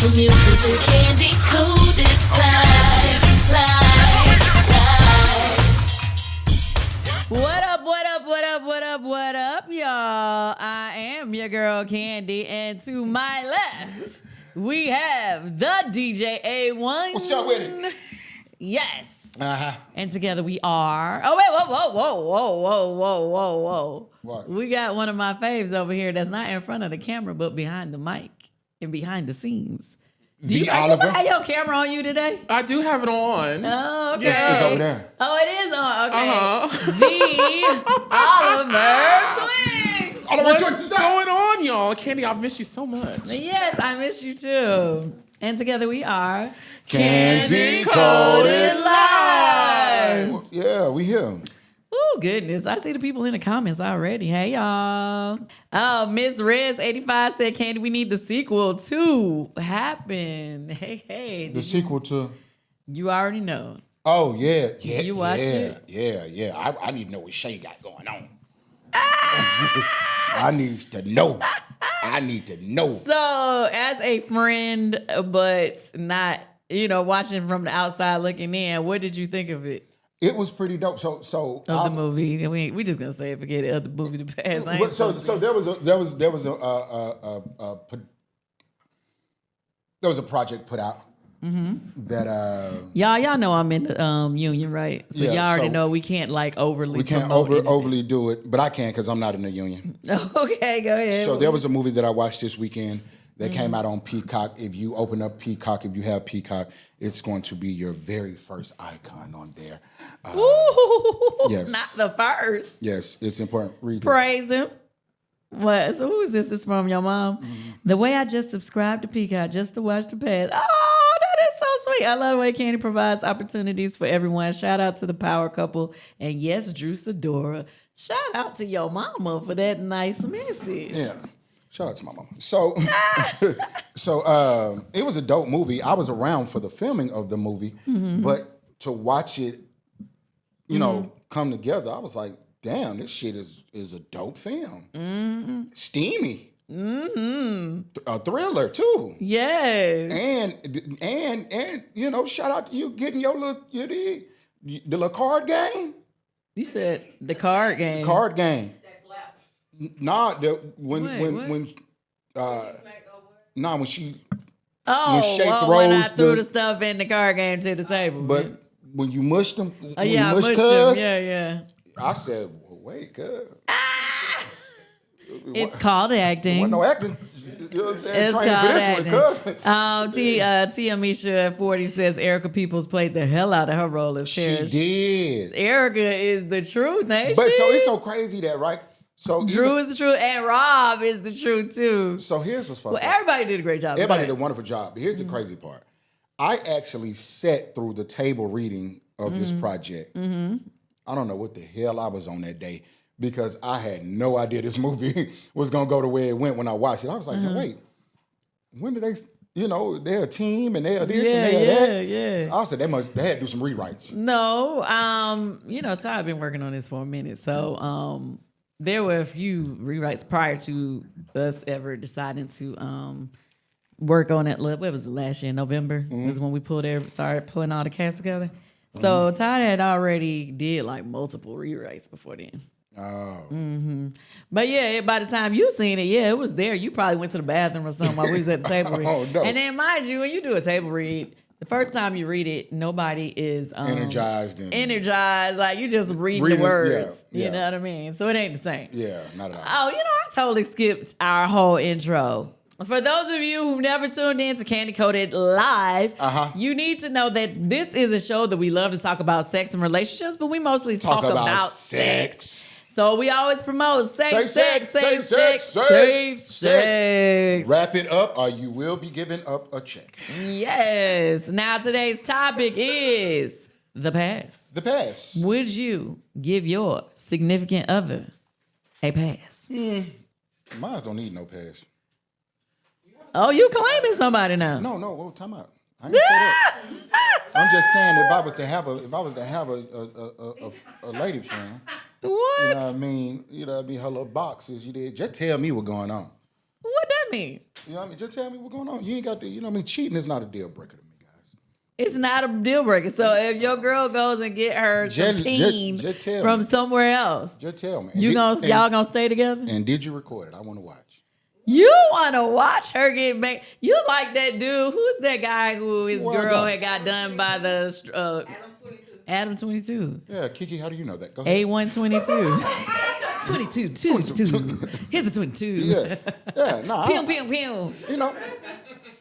The music Kandi Koated live. What up, y'all? I am your girl Kandi, and to my left, we have the DJ A1. What's up with it? Yes. Uh-huh. And together we are. Oh, wait, whoa. What? We got one of my faves over here that's not in front of the camera, but behind the mic and behind the scenes. The Oliver. Have your camera on you today? I do have it on. Oh, okay. It's over there. Oh, it is on. Okay. Uh-huh. The Oliver Twins. What's going on, y'all? Kandi, I've missed you so much. Yes, I miss you too. And together we are Kandi Koated Live. Yeah, we here. Oh, goodness. I see the people in the comments already. Hey, y'all. Oh, Miss Rez85 said, Kandi, we need the sequel to happen. Hey. The sequel to... You already know. Oh, yeah. You watched it? Yeah. I need to know what Shay got going on. I need to know. So, as a friend, but not, watching from the outside looking in, what did you think of it? It was pretty dope. So Of the movie. We just gonna say it, forget it, of the movie, the past. So there was a project put out that y'all know I'm in the union, right? So Yeah, y'all already so know we can't overly we can't promote anything. overly do it, but I can because I'm not in the union. Okay, go ahead. So there was a movie that I watched this weekend that came out on Peacock. If you open up Peacock, if you have Peacock, it's going to be your very first icon on there. Ooh, yes. not the first. Yes, it's important. Read it. Praise him. What? So who is this? It's from your mom. The way I just subscribed to Peacock just to watch the past. Oh, that is so sweet. I love the way Kandi provides opportunities for everyone. Shout out to the power couple. And yes, Drew Sidora. Shout out to your mama for that nice message. Yeah. Shout out to my mom. So, it was a dope movie. I was around for the filming of the movie, but to watch it, come together, I was like, damn, this shit is a dope film. Steamy. A thriller too. Yes. And shout out to you getting the little card game. You said the card game. Card game. Nah, when she Oh, when Shay when I throws threw the stuff in the card game to the table. But when you mushed them, I mushed them. Yeah. I said, well, wait, cuz. It's called acting. Wasn't no acting. You know what I'm saying? It's Training called for this acting. one, cuz. Tia Misha 40 says Erica Peoples played the hell out of her role as She Cherish. did. Erica is the truth, ain't But she? so it's so crazy that, right? So Drew is the truth, and Rob is the truth too. So here's what's fucked Well, up. everybody did a great job. Everybody did a wonderful job. But here's the crazy part. I actually sat through the table reading of this project. I don't know what the hell I was on that day because I had no idea this movie was going to go the way it went when I watched it. I was like, wait, when did they, they're a team and they're this and they're that? Yeah. I said, they had to do some rewrites. No, Ty been working on this for a minute, so there were a few rewrites prior to us ever deciding to work on it. What was it, last year? November was when we started pulling all the cast together. So Todd had already did multiple rewrites before then. Oh. But yeah, by the time you seen it, it was there. You probably went to the bathroom or something while we was at the table read. Oh, no. And then mind you, when you do a table read, the first time you read it, nobody is Energized. Like you just reading the words. You know what I mean? So it ain't the same. Yeah, not at all. Oh, I totally skipped our whole intro. For those of you who never tuned in to Kandi Koated Live, you need to know that this is a show that we love to talk about sex and relationships, but we mostly talk about sex. So we always promote safe sex. Wrap it up or you will be giving up a check. Yes. Now today's topic is the pass. The pass. Would you give your significant other a pass? Mine don't need no pass. Oh, you claiming somebody now? No, well, time out. I ain't say that. I'm just saying if I was to have a lady friend, what? You know what I mean? Her little boxes, just tell me what's going on. What that me. You know what I mean? Just tell me what's going on. You ain't got to, you know what I mean? Cheating is not a deal breaker to me, guys. It's not a deal breaker. So if your girl goes and get her some teen from somewhere else, just tell me. Y'all gonna stay together? And did you record it? I want to watch. You want to watch her get made? You like that dude? Who's that guy who his girl had got done by the Adam 22? Yeah, Kiki, how do you know that? Go ahead. A122. 22. Here's the 22. Yeah. No. Pew. You know.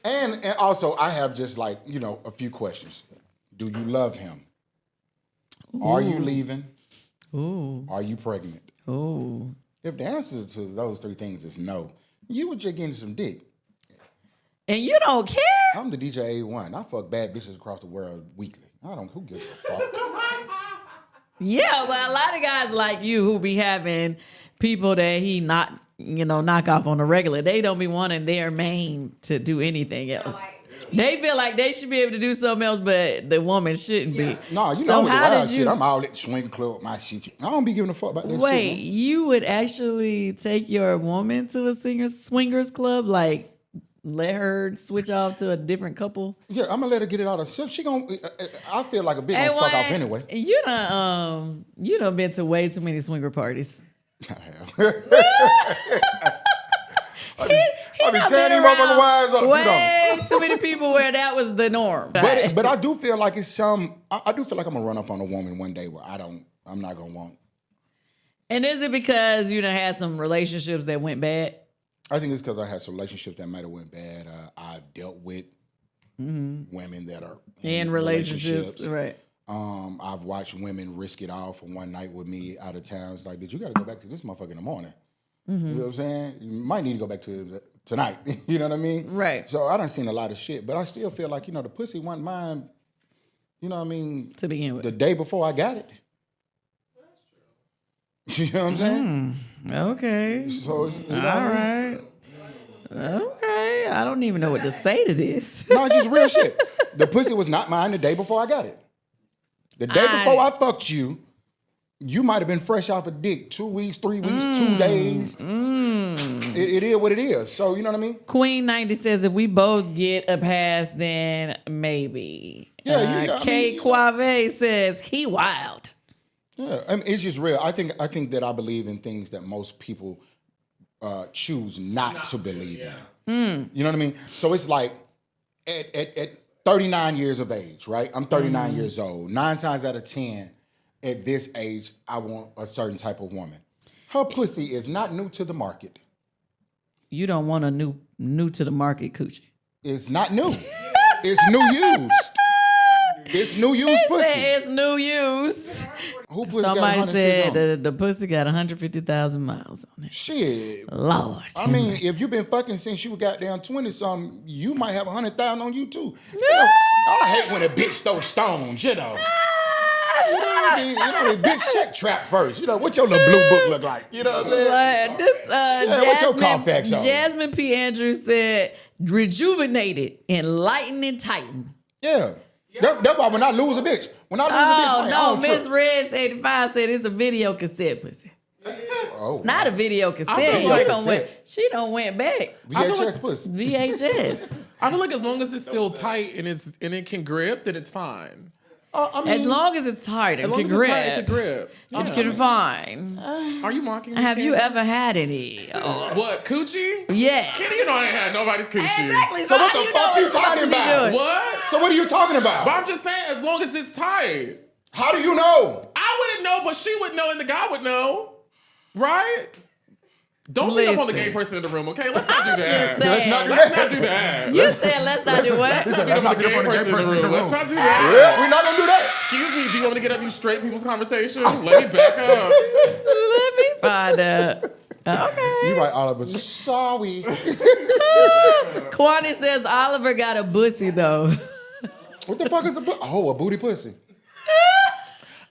And also, I have just like, you know, a few questions. Do you love him? Ooh. Are you leaving? Ooh. Are you pregnant? Ooh. If the answer to those three things is no, you were just getting some dick. And you don't care? I'm the DJ A1. I fuck bad bitches across the world weekly. Who gives a fuck? Yeah, well, a lot of guys like you who be having people that he knock off on the regular. They don't be wanting their main to do anything else. They feel like they should be able to do something else, but the woman shouldn't be. No, you know with the wild shit. I'm all at the swing club with my shit. I don't be giving a fuck about that shit. Wait, you would actually take your woman to a swingers club? Like, let her switch off to a different couple? Yeah, I'm gonna let her get it out of herself. She gonna. I feel like a bitch gonna fuck off anyway. You done been to way too many swinger parties. I have. I be tearing these motherfucking wives up way too many people where that was the norm. But I do feel like it's I do feel like I'm gonna run up on a woman one day where I'm not gonna want. And is it because you done had some relationships that went bad? I think it's because I had some relationships that might have went bad. I've dealt with women that are in relationships. Right. I've watched women risk it all for one night with me out of town. It's like, bitch, you got to go back to this motherfucker in the morning. Mm-hmm. You know what I'm saying? You might need to go back to tonight. You know what I mean? Right. So I done seen a lot of shit, but I still feel like, the pussy wasn't mine, you know what I mean? To begin with. The day before I got it. You know what I'm saying? Okay. So it's, all right. Okay. I don't even know what to say to this. No, it's just real shit. The pussy was not mine the day before I got it. The day before I fucked you, you might have been fresh off a dick 2 weeks, 3 weeks, 2 days. It is what it is. So, you know what I mean? Queen 90 says if we both get a pass, then maybe. Yeah, Kandi Koated says he wild. Yeah, I mean, it's just real. I think that I believe in things that most people choose not to believe in. You know what I mean? So it's like at 39 years of age, right? I'm 39 years old. 9 times out of 10, at this age, I want a certain type of woman. Her pussy is not new to the market. You don't want a new to the market coochie. It's not new. It's new used. It's new used pussy. It's new used. Somebody said the pussy got 150,000 miles on it. Shit. Lord. I mean, if you've been fucking since you got down 20-something, you might have 100,000 on you too. I hate when a bitch throws stones, You know what I mean? Bitch, check trap first. What your little blue book look like? You know what I mean? What's your Carfax on? Jasmine P. Andrews said, rejuvenated, enlightened, and tightened. Yeah. That's why when I lose a bitch, Miss Reds 85 said it's a video cassette pussy. Oh, not a video cassette. She don't went back. VHS pussy. VHS. I feel like as long as it's still tight and it can grip, then it's fine. As long as it's tight and can grip. It can fine. Are you mocking me? Have you ever had any? What, coochie? Yes. Kenny, I ain't had nobody's coochie. Exactly. So what the fuck you talking about? What? So what are you talking about? But I'm just saying, as long as it's tight. How do you know? I wouldn't know, but she would know and the guy would know. Right? Don't beat up on the gay person in the room, okay? Let's not do that. Let's not do that. You said let's not do what? Let's not beat up on the gay person in the room. Let's not do that. Yeah, we're not gonna do that. Excuse me, do you want me to get up you straight people's conversation? Let me back up. Let me find out. Okay. You right, Oliver. Sorry. Kwani says Oliver got a bussy though. What the fuck is a booty? Oh, a booty pussy.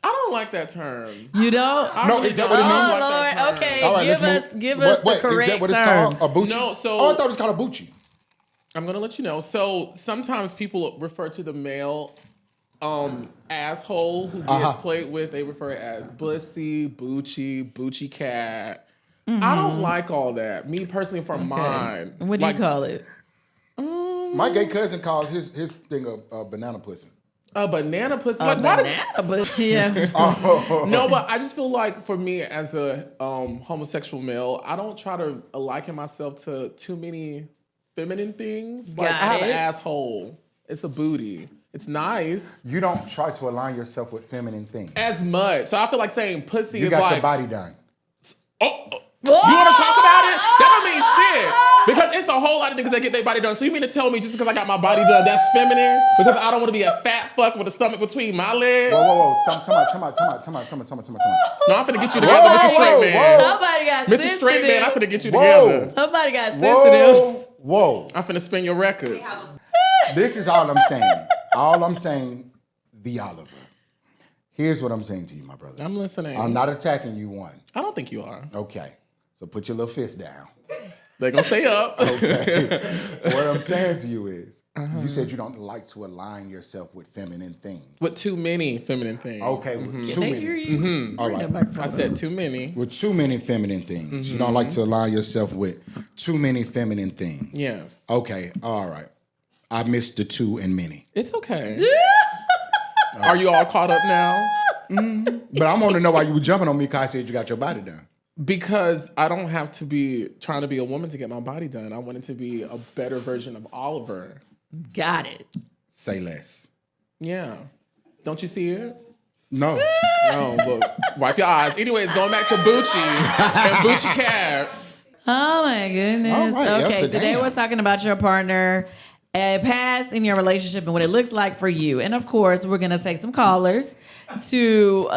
I don't like that term. You don't? No, is that what it means? Oh, Lord. Okay. All right, give us the correct is that what it's terms. called? A boochie? No, so... Oh, I thought it was called a boochie. I'm going to let you know. So sometimes people refer to the male asshole who gets played with. They refer it as bussy, boochie cat. I don't like all that. Me personally, for mine. What do you call it? My gay cousin calls his thing a banana pussy. A banana pussy. A Like, why does banana, but yeah. No, but I just feel like for me as a homosexual male, I don't try to liken myself to too many feminine things. Like, I have an asshole. It's a booty. It's nice. You don't try to align yourself with feminine things. As much. So I feel like saying pussy You is got like... your body done. You want to talk about it? That don't mean shit. Because it's a whole lot of niggas that get their body done. So you mean to tell me just because I got my body done, that's feminine? Because I don't want to be a fat fuck with a stomach between my legs? Whoa. Time out. No, I'm finna get you together, Mr. Straight Man. Somebody got Mr. sensitive. Straight Man, I'm finna get you Whoa. together. Somebody got sensitive. Whoa. I'm finna spin your records. This is all I'm saying. All I'm saying, the Oliver. Here's what I'm saying to you, my brother. I'm listening. I'm not attacking you, one. I don't think you are. Okay. So put your little fist down. They're gonna stay up. Okay. What I'm saying to you is, you said you don't like to align yourself with feminine things. With too many feminine things. Okay, with too They many. hear you. All right. I said too many. With too many feminine things. You don't like to align yourself with too many feminine things. Yes. Okay, all right. I missed the too and many. It's okay. Are you all caught up now? But I want to know why you were jumping on me because I said you got your body done. Because I don't have to be trying to be a woman to get my body done. I wanted to be a better version of Oliver. Got it. Say less. Yeah. Don't you see it? No. No, look. Wipe your eyes. Anyways, going back to Bucci and Bucci Cat. Oh my goodness. All right, Okay, yes, today damn. we're talking about your partner, a past in your relationship and what it looks like for you. And of course, we're gonna take some callers to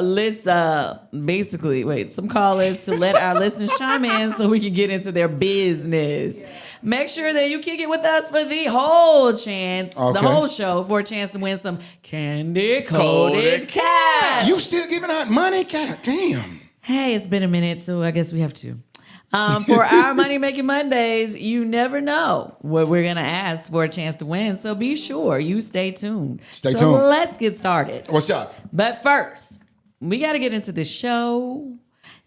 some callers to let our listeners chime in so we can get into their business. Make sure that you kick it with us for the whole chance, the Okay. whole show, for a chance to win some Kandi Koated Koated cash. You still giving out money? God damn. Hey, it's been a minute, so I guess we have to. For our Money Making Mondays, you never know what we're going to ask for a chance to win. So be sure you stay tuned. Stay so tuned. let's get started. What's up? But first, we got to get into the show.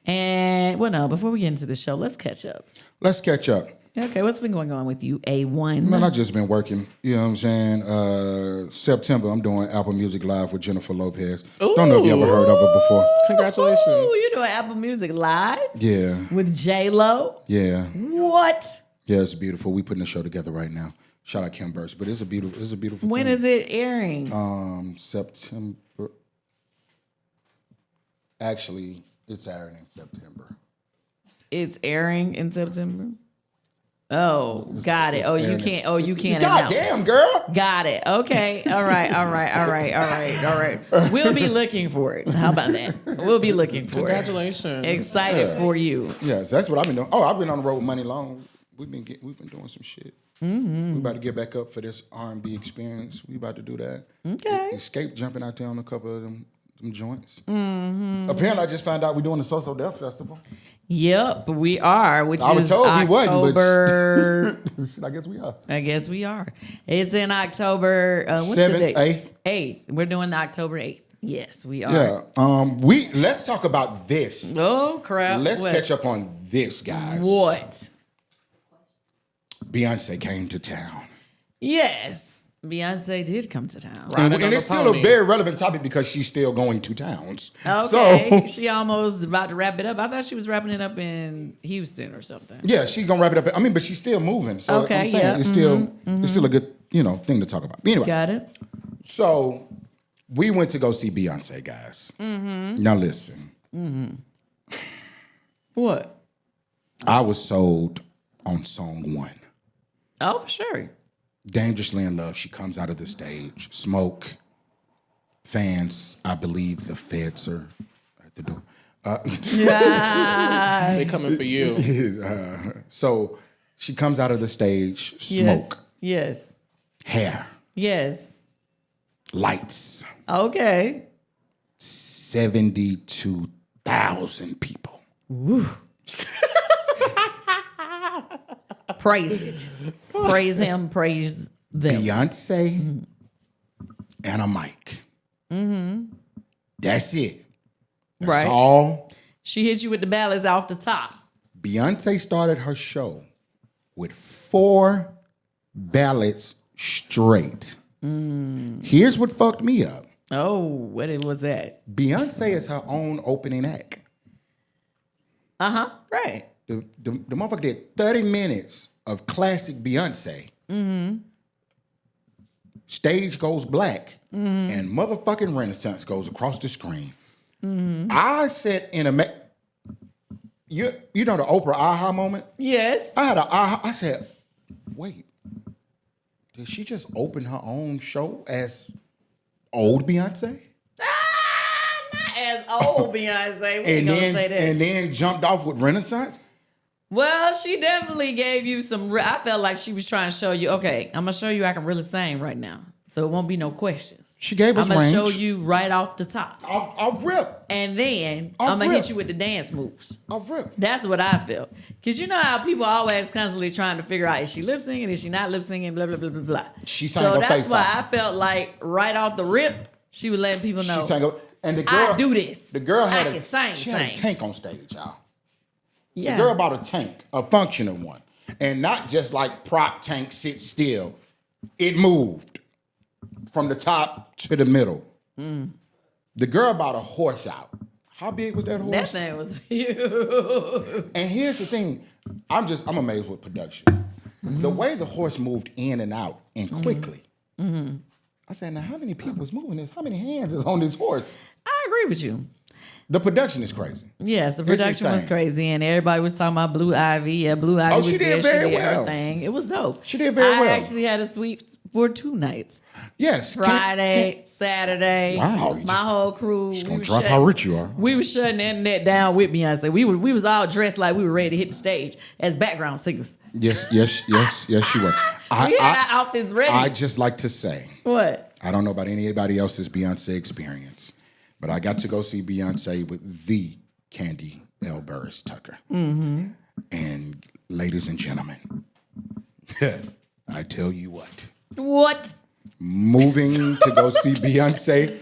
And, before we get into the show, let's catch up. Let's catch up. Okay, what's been going on with you, A1? Man, I just been working. You know what I'm saying? September, I'm doing Apple Music Live with Jennifer Lopez. Don't know if you ever heard of her before. Congratulations. Ooh, you're doing Apple Music Live Yeah. with J-Lo? Yeah. What? Yeah, it's beautiful. We putting the show together right now. Shout out Kim Burst. But it's a beautiful When thing. is it airing? September. Actually, it's airing in September. It's airing in September? Oh, got it. Oh, you can't. Oh, you can't God announce. damn, girl. Got it. Okay. All right. We'll be looking for it. How about that? We'll be looking for it. Congratulations. Excited for you. Yes, that's what I've been doing. Oh, I've been on the road with Money Long. We've been doing some shit. We about to get back up for this R&B experience. We about to do that. Okay. Escape jumping out there on a couple of them joints. Apparently, I just found out we're doing the So Death Festival. Yep, we are. Which I was is told we wasn't, but October. I guess we are. I guess we are. It's in October. What's the 7th, date? 8th. 8th. We're doing the October 8th. Yes, we are. Yeah. Let's talk about this. Oh crap! Let's What? catch up on this, guys. What? Beyonce came to town. Yes, Beyonce did come to town. And on it's the still a pony. very relevant topic because she's still going to towns. Okay, So, she almost about to wrap it up. I thought she was wrapping it up in Houston or something. yeah, she's going to wrap it up. I mean, but she's still moving. So Okay, I'm saying yeah, it's still a good, thing to talk about. Anyway, Got it. so we went to go see Beyonce, guys. Now listen, What? I was sold on song 1. Oh, for sure. Dangerously in Love. She comes out of the stage. Smoke. Fans. I believe the feds are at the door. Yeah. They coming for you. So she comes out of the stage. Smoke. Yes. Hair. Yes. Lights. Okay. 72,000 people. Praise it. Praise him. Praise them. Beyonce and a mic. That's it. That's Right. all. She hit you with the ballads off the top. Beyonce started her show with 4 ballads straight. Here's what fucked me up. Oh, what it was that? Beyonce is her own opening act. Right. The motherfucker did 30 minutes of classic Beyonce. Stage goes black, and motherfucking Renaissance goes across the screen. I said you know the Oprah aha moment? Yes. I had an aha. I said, wait, did she just open her own show as old Beyonce? Not as old Beyonce. We ain't gonna say that. And then jumped off with Renaissance? Well, she definitely gave you some. I felt like she was trying to show you. Okay, I'm gonna show you I can really sing right now, so it won't be no questions. She gave us I'm gonna range. show you right off the top, I'll rip. and then Off I'm gonna rip. hit you with the dance moves. I'll rip. That's what I felt. Cause you know how people always constantly trying to figure out is she lip singing, is she not lip singing, blah blah blah blah blah. She sang So her that's face why off. I felt like right off the rip, she was letting people know. She sang her, and the girl I do this. The girl had I can sing. she had a tank on stage, y'all. Yeah. The girl bought a tank, a functional one, and not just like prop tank sit still. It moved from the top to the middle. The girl bought a horse out. How big was that horse? That thing was huge. And here's the thing, I'm amazed with production. The way the horse moved in and out and quickly. I said, now how many people is moving this? How many hands is on this horse? I agree with you. The production is crazy. Yes, the production was insane. crazy, and everybody was talking about Blue Ivy. Yeah, Blue Ivy was she there. did very She did well. her thing. It was dope. She did very I well. actually had a suite for 2 nights. Yes. Friday, Saturday. Wow, you My just- whole crew. Just gonna was drop shutting- how rich you are. We was shutting the internet down with Beyonce. We was all dressed like we were ready to hit the stage as background singers. Yes, you were. We had our outfits ready. I just like to say, What? I don't know about anybody else's Beyonce experience, but I got to go see Beyonce with the Kandi Burris Tucker. And ladies and gentlemen, I tell you what, What? moving to go see Beyonce,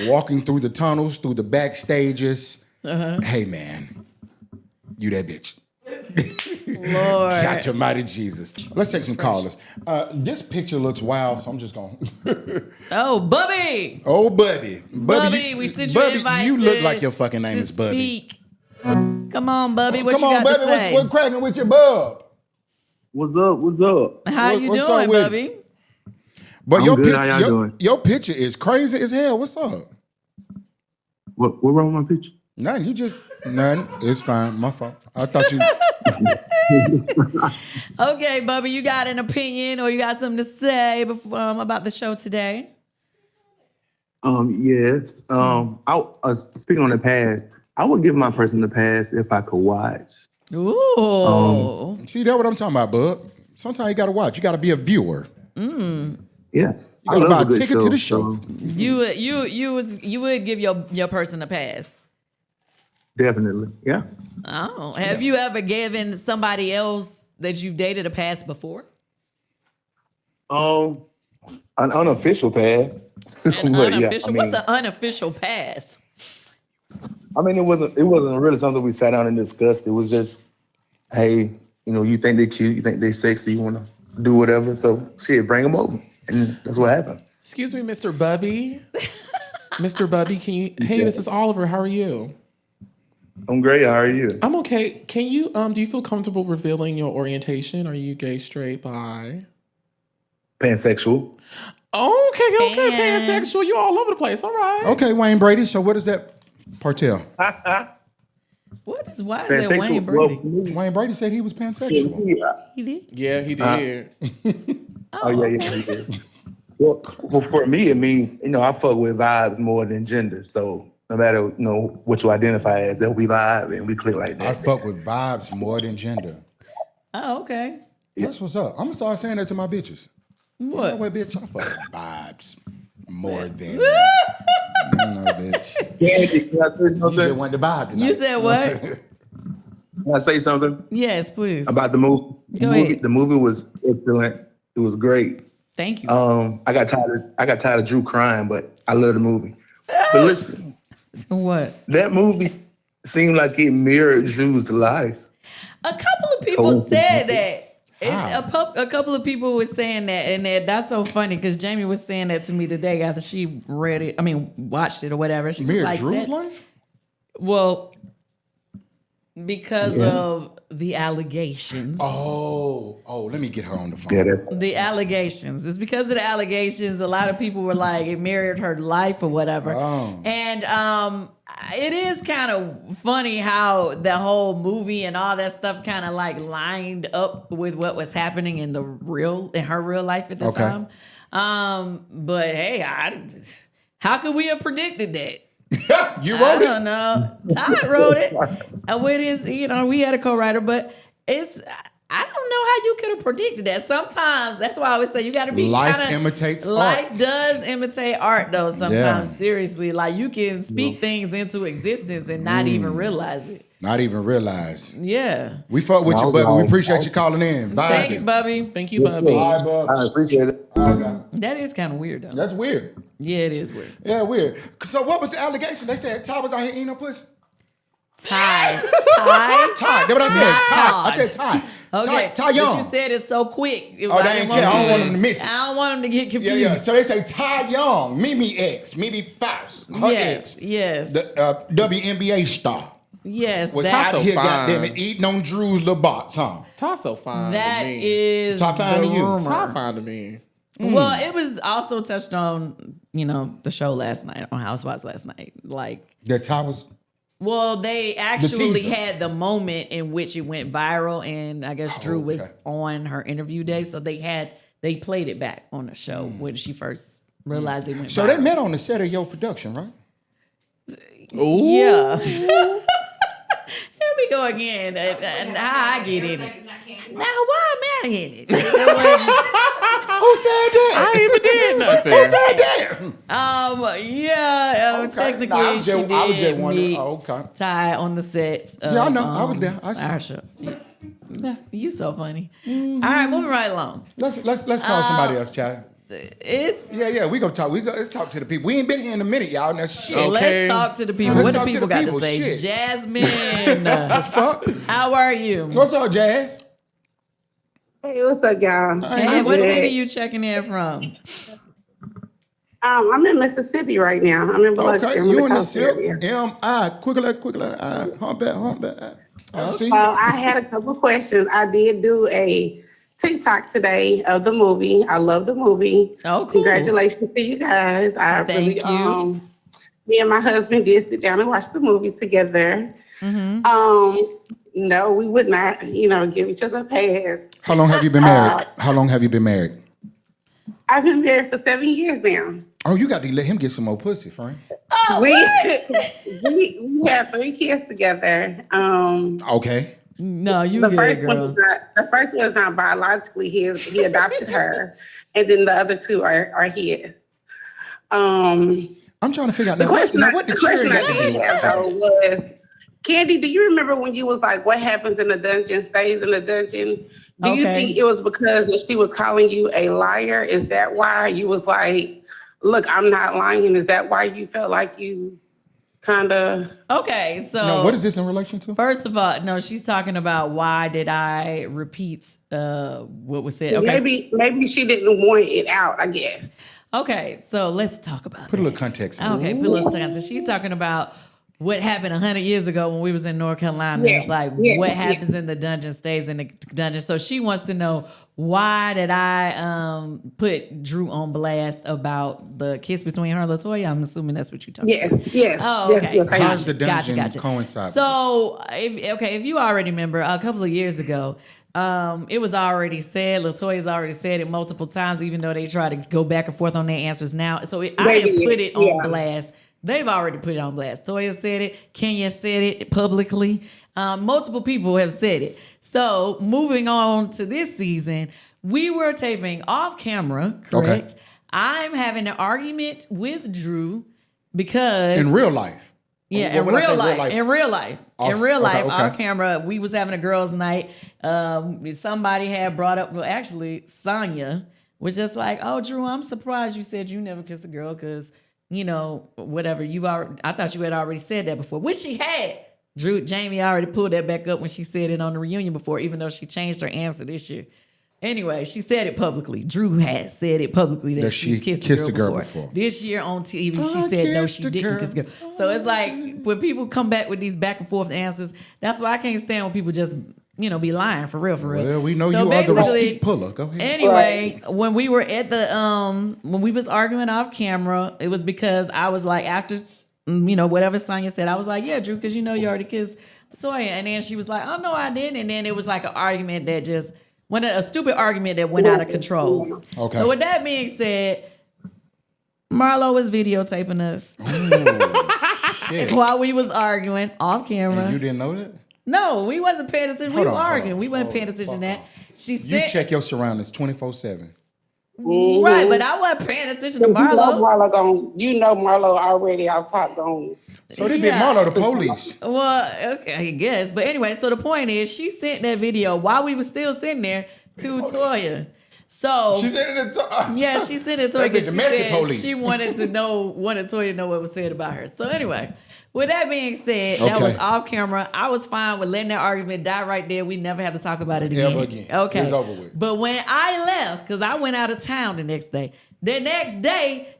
walking through the tunnels, through the backstages. Hey man, you that bitch. Lord. God almighty Jesus. Let's take some callers. This picture looks wild, so I'm just going. Oh, Bubby. Oh, Bubby. Bubby, we sent you an invite. You look like your fucking name to is Bubby. speak. Come on, Bubby. What Come you on, got Bubby. to say? What's cracking with your bub? What's up? What's up? How you what's doing, up with Bubby? But I'm your good. picture, How y'all doing? your picture is crazy as hell. What's up? What wrong with my picture? Nothing. Nothing. It's fine. My fault. I thought you. Okay, Bubby, you got an opinion or you got something to say about the show today? Yes. I speaking on the past. I would give my person the pass if I could watch. Ooh. See, that's what I'm talking about, bub. Sometimes you got to watch. You got to be a viewer. Yeah. You got to buy a ticket to the show. so You would give your person a pass. definitely. Yeah. Oh, have you ever given somebody else that you've dated a pass before? An unofficial pass. An But, yeah, unofficial. What's an unofficial pass? I mean, it wasn't really something we sat down and discussed. It was just, hey, you think they're cute, you think they're sexy, you want to do whatever. So shit, bring them over, and that's what happened. Excuse me, Mr. Bubby. Mr. Bubby, can you? Hey, this is Oliver. How are you? I'm great. How are you? I'm okay. Can you? Do you feel comfortable revealing your orientation? Are you gay, straight, bi? Pansexual. Okay, pansexual. You're all over the place. All right. Okay, Wayne Brady. So what does that partell? Why is that Wayne Well, Brady? for me, Wayne Brady said he was pansexual. He did? Yeah, he did. Oh yeah, he did. Well, for me, it means I fuck with vibes more than gender. So no matter what you identify as, that we vibe and we click like that. I fuck with vibes more than gender. Oh, okay. That's what's up. I'm gonna start saying that to my bitches. What? No way, bitch. I fuck with vibes more than. Bitch. Kandi, can I say You just something? went to vibe tonight. You said what? Can I say something Yes, please. about the movie? Go ahead. The movie was excellent. It was great. Thank you. I got tired of Drew crying, but I love the movie. But listen, What? that movie seemed like it mirrored Drew's life. A couple of people said that. How? A couple of people were saying that, and that's so funny because Jamie was saying that to me today after she read it. I mean, watched it or whatever. She was Mary like, Drew's life? well, because of the allegations. Oh, let me get her on the phone. Yeah, The allegations. It's because of the allegations. A lot of people were like, it mirrored her life or whatever. Oh. And it is kind of funny how the whole movie and all that stuff kind of like lined up with what was happening in her real life at the time. But hey, how could we have predicted that? You wrote I don't know. Todd wrote it with his, we had a co-writer, but I don't know how you could have predicted that. Sometimes that's why I always say you got to be life imitates life art. does imitate art, though. Sometimes, Yeah. seriously, like you can speak things into existence and not even realize it. Not even realize. Yeah. We fuck with you, Bubby. We appreciate you calling in. Thanks, Vibing. Bubby. Thank you, Bubby. All right, Bub. I appreciate it. All right, now. That is kind of weird, though. That's weird. Yeah, it is weird. Yeah, weird. So what was the allegation? They said Ty was out here eating no pussy? Ty. Ty. That's what I said. Not Ty. Todd. I said Ty. Okay. Ty Young. But you said it so quick. It was Oh, like, they ain't care. I don't want them to miss it. I don't want them to get confused. Yeah. So they say Ty Young, Mimi X, Mimi Faust, her ex, Yes. the WNBA star, Yes. was That, out so here, fine. goddamn it, eating on Drew's little box, huh? Todd's so fine. that to me. is Top fine the to you. rumor. Todd fine to me. Well, it was also touched on, the show last night, on Housewives last night. Like, That Ty was. well, they actually teaser. had the moment in which it went viral, and I guess Drew was okay. on her interview day, so they played it back on the show when she first realized it went So viral. they met on the set of your production, right? Ooh. Yeah. Here we go again. And how I get in it. Now, why am I in it? Who said that? I ain't even did nothing. Who said that? Yeah, Okay. technically Nah, I was she just- I was just did wondering. meet Oh, okay. Ty on the set. Yeah, I know. I was there. I saw. Our show. You so funny. All right, moving right along. Let's call somebody else, child. It's Yeah, we gonna talk. Let's talk to the people. We ain't been here in a minute, y'all. Now shit. Okay. Let's talk to the people. Let's What do talk to people the got people. to say? Shit. Jasmine, Fuck. how are you? What's up, Jazz? Hey, what's up, y'all? Hey, what good. city you checking in from? I'm in Mississippi right now. I'm in Biloxi. Okay, I'm you in the coast area. silk. M.I. Quickly. Humpback. See? Well, I had a couple questions. I did do a TikTok today of the movie. I love the movie. Oh, cool. Congratulations to you guys. Thank you. Me and my husband did sit down and watch the movie together. Mm-hmm. No, we would not, give each other a pass. How long have you been married? I've been married for 7 years now. Oh, you got to let him get some more pussy, friend. Oh, We have 3 kids together. Okay. no, you The good, first girl. the first one is not biologically his. He adopted her, and then the other 2 are his. I'm trying to figure out The now, question what the cherry I got to do did with have it? though was, Kandi, do you remember when you was like, "What happens in the dungeon stays in the dungeon"? Do you Okay. think it was because she was calling you a liar? Is that why you was like, "Look, I'm not lying"? Is that why you felt like you kind of? Okay, so No, what is this in relation to? First of all, no, she's talking about why did I repeat what was said. Okay. Maybe she didn't want it out, I guess. Okay, so let's talk about Put a that. little context in it. Okay, put a little context. She's talking about what happened 100 years ago when we was in North Carolina. Yeah, It's like yeah, what yeah. happens in the dungeon stays in the dungeon. So she wants to know why did I put Drew on blast about the kiss between her and LaToya? I'm assuming that's what you're talking about. Yes. Oh, okay. Yes, How does the Gotcha. dungeon coincide with So, if you already remember, a couple of years ago, it was already said, LaToya's already said it multiple times, even though they try to go back and forth on their answers now. So I didn't put it on blast. They've already put it on blast. Toya said it. Kenya said it publicly. Multiple people have said it. So moving on to this season, we were taping off camera, correct? Okay. I'm having an argument with Drew because In real life. yeah, Well, in when I say real life, okay. off camera, we was having a girls' night. Somebody had brought up, well, actually, Sonya was just like, "Oh, Drew, I'm surprised you said you never kissed a girl because, whatever, I thought you had already said that before," which she had. Jamie already pulled that back up when she said it on the reunion before, even though she changed her answer this year. Anyway, she said it publicly. Drew has said it publicly that she's kissed a girl before. This year on TV, she said no, she didn't kiss a girl. So it's like when people come back with these back and forth answers, that's why I can't stand when people just, be lying for real. Well, we know you are the receipt puller. Go ahead. Anyway, when we were at the when we was arguing off camera, it was because I was like, after whatever Sonya said, I was like, yeah, Drew, because you already kissed Toya, and then she was like, oh no, I didn't, and then it was like an argument that just a stupid argument that went out of control. Okay. So with that being said, Marlo was videotaping us shit. while we was arguing off camera. And you didn't know that? No, we wasn't paying attention. We were arguing. We wasn't paying attention to that. She said, you check your surroundings 24/7. Right, but I wasn't paying attention to Marlo. You know Marlo already out top gone. So they been Marlo the police. Well, okay, I guess. But anyway, so the point is, she sent that video while we were still sitting there to Toya. So she sent it to yeah, she sent it to Toya. She said police. She wanted Toya to know what was said about her. So anyway, with that being said, that was off camera. I was fine with letting that argument die right there. We never have to talk about it again. Ever again. Okay. It's over with. But when I left, because I went out of town the next day,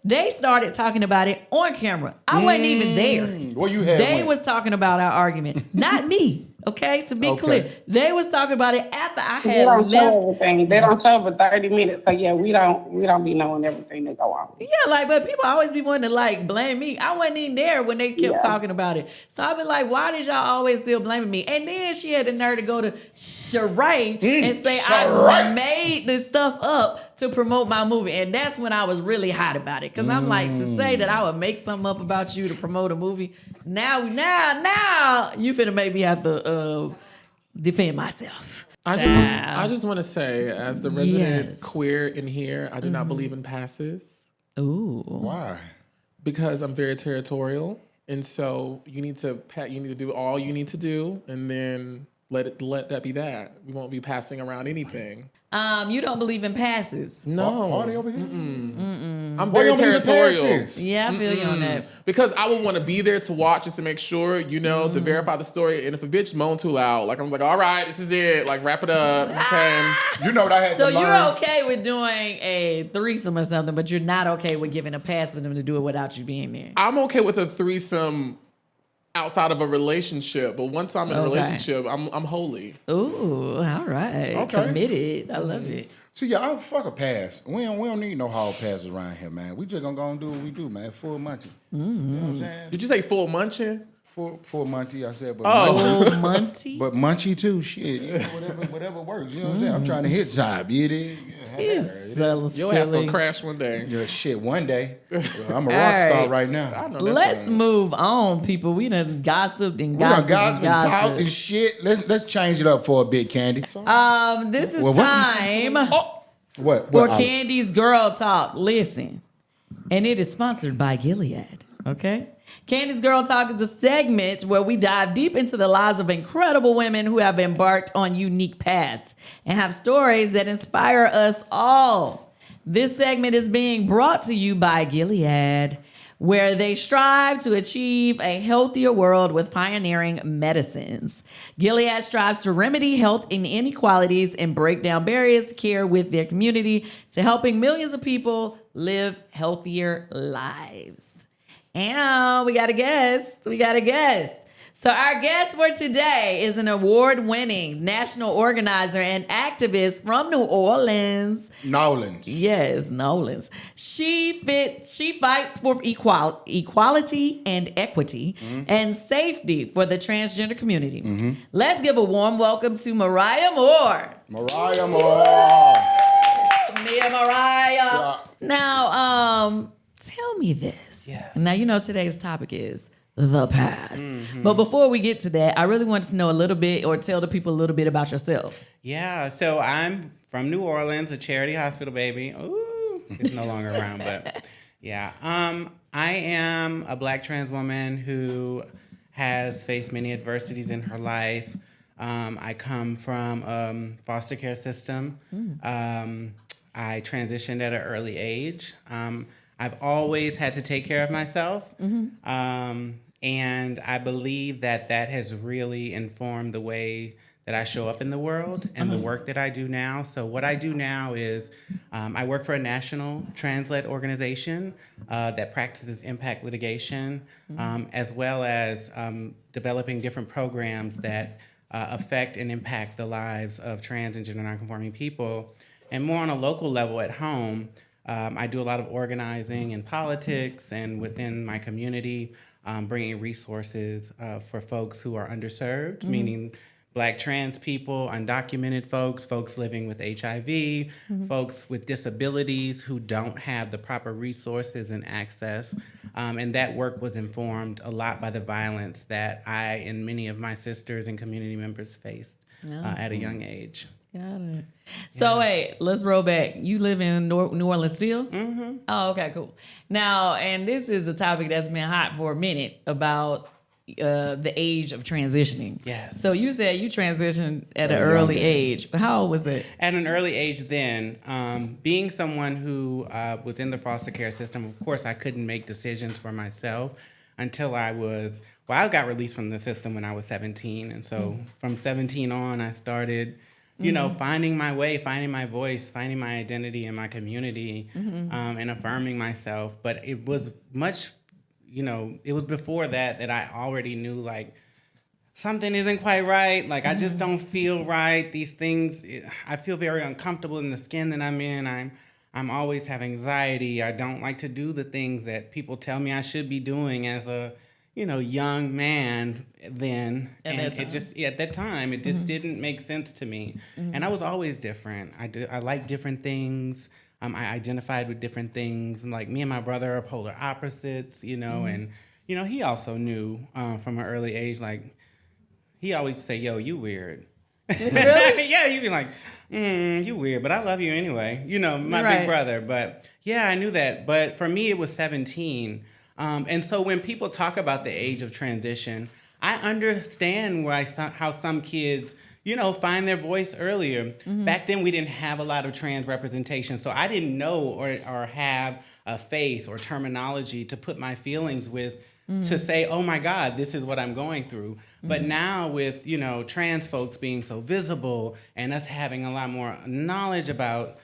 they started talking about it on camera. I wasn't even there. Well, you had They was talking about our argument, not me. Okay, to be clear, they was talking about it after I had left. Show everything. They don't show for 30 minutes. So yeah, we don't be knowing everything that go on. Yeah, but people always be wanting to blame me. I wasn't even there when they kept talking about it. So I be like, why did y'all always still blaming me? And then she had the nerve to go to Sheree and say I made this stuff up to promote my movie. And that's when I was really hot about it. Because I'm like, to say that I would make something up about you to promote a movie, now you finna make me have to defend myself. I just want to say, as the resident queer in here, I do not believe in passes. Ooh. Why? Because I'm very territorial, and so you need to do all you need to do, and then let that be that. We won't be passing around anything. You don't believe in passes? No. Are they over here? I'm very territorial. Yeah, I feel you on that. Because I would want to be there to watch just to make sure, to verify the story. And if a bitch moan too loud, I'm like, all right, this is it. Wrap it up. Okay. You know what I had to learn? So you're okay with doing a threesome or something, but you're not okay with giving a pass for them to do it without you being there. I'm okay with a threesome outside of a relationship, but once I'm in a relationship, I'm holy. Ooh, all right. Okay. Committed. I love it. See, yeah, fuck a pass. We don't need no hall passes around here, man. We just gonna go and do what we do, man. Full munchie. You know what I'm saying? Did you say full munching? Full munchie, I said, but full munchie? But munchie too, shit. Whatever works. You know what I'm saying? I'm trying to hit side, you dig? Your ass gonna crash one day. Yeah, shit, one day. I'm a rock star right now. I know Let's move on, people. We done gossiped and gossiped. Talked and shit. Let's change it up for a bit, Kandi. This is time for Kandi's Girl Talk. Listen, and it is sponsored by Gilead. Okay. Kandi's Girl Talk is a segment where we dive deep into the lives of incredible women who have embarked on unique paths and have stories that inspire us all. This segment is being brought to you by Gilead, where they strive to achieve a healthier world with pioneering medicines. Gilead strives to remedy health inequalities and break down barriers to care with their community to helping millions of people live healthier lives. And we got a guest. So our guest for today is an award-winning national organizer and activist from New Orleans. Yes, Nolans. She fights for equality and equity and safety for the transgender community. Let's give a warm welcome to Mariah Moore. Mariah Moore. Mia Mariah. Now, tell me this. Yes. Now, today's topic is the past. But before we get to that, I really want to know a little bit or tell the people a little bit about yourself. Yeah, so I'm from New Orleans, a charity hospital baby. Ooh, it's no longer around, but yeah. I am a Black trans woman who has faced many adversities in her life. I come from a foster care system. I transitioned at an early age. I've always had to take care of myself. And I believe that has really informed the way that I show up in the world and the work that I do now. So what I do now is I work for a national trans-led organization that practices impact litigation, as well as developing different programs that affect and impact the lives of trans and gender nonconforming people. And more on a local level at home, I do a lot of organizing in politics and within my community, bringing resources for folks who are underserved, meaning Black trans people, undocumented folks living with HIV, folks with disabilities who don't have the proper resources and access. And that work was informed a lot by the violence that I and many of my sisters and community members faced at a young age. Got it. So, wait, let's roll back. You live in New Orleans still? Mm-hmm. Oh, okay, cool. Now, and this is a topic that's been hot for a minute about the age of transitioning. Yes. So you said you transitioned at an early age. How old was it? At an early age then, being someone who was in the foster care system, of course, I couldn't make decisions for myself until I got released from the system when I was 17. And so from 17 on, I started, finding my way, finding my voice, finding my identity in my community, and affirming myself. But it was much, it was before that I already knew, like, something isn't quite right. Like, I just don't feel right. These things, I feel very uncomfortable in the skin that I'm in. I'm always have anxiety. I don't like to do the things that people tell me I should be doing as a, young man then. At that time, it just didn't make sense to me. And I was always different. I like different things. I identified with different things. Like, me and my brother are polar opposites, and, he also knew from an early age, like, he always say, yo, you weird. Really? Yeah, you'd be like, you weird, but I love you anyway. My big brother. But yeah, I knew that. But for me, it was 17. And so when people talk about the age of transition, I understand how some kids, find their voice earlier. Back then, we didn't have a lot of trans representation. So I didn't know or have a face or terminology to put my feelings with, to say, oh my God, this is what I'm going through. But now with, trans folks being so visible and us having a lot more knowledge about,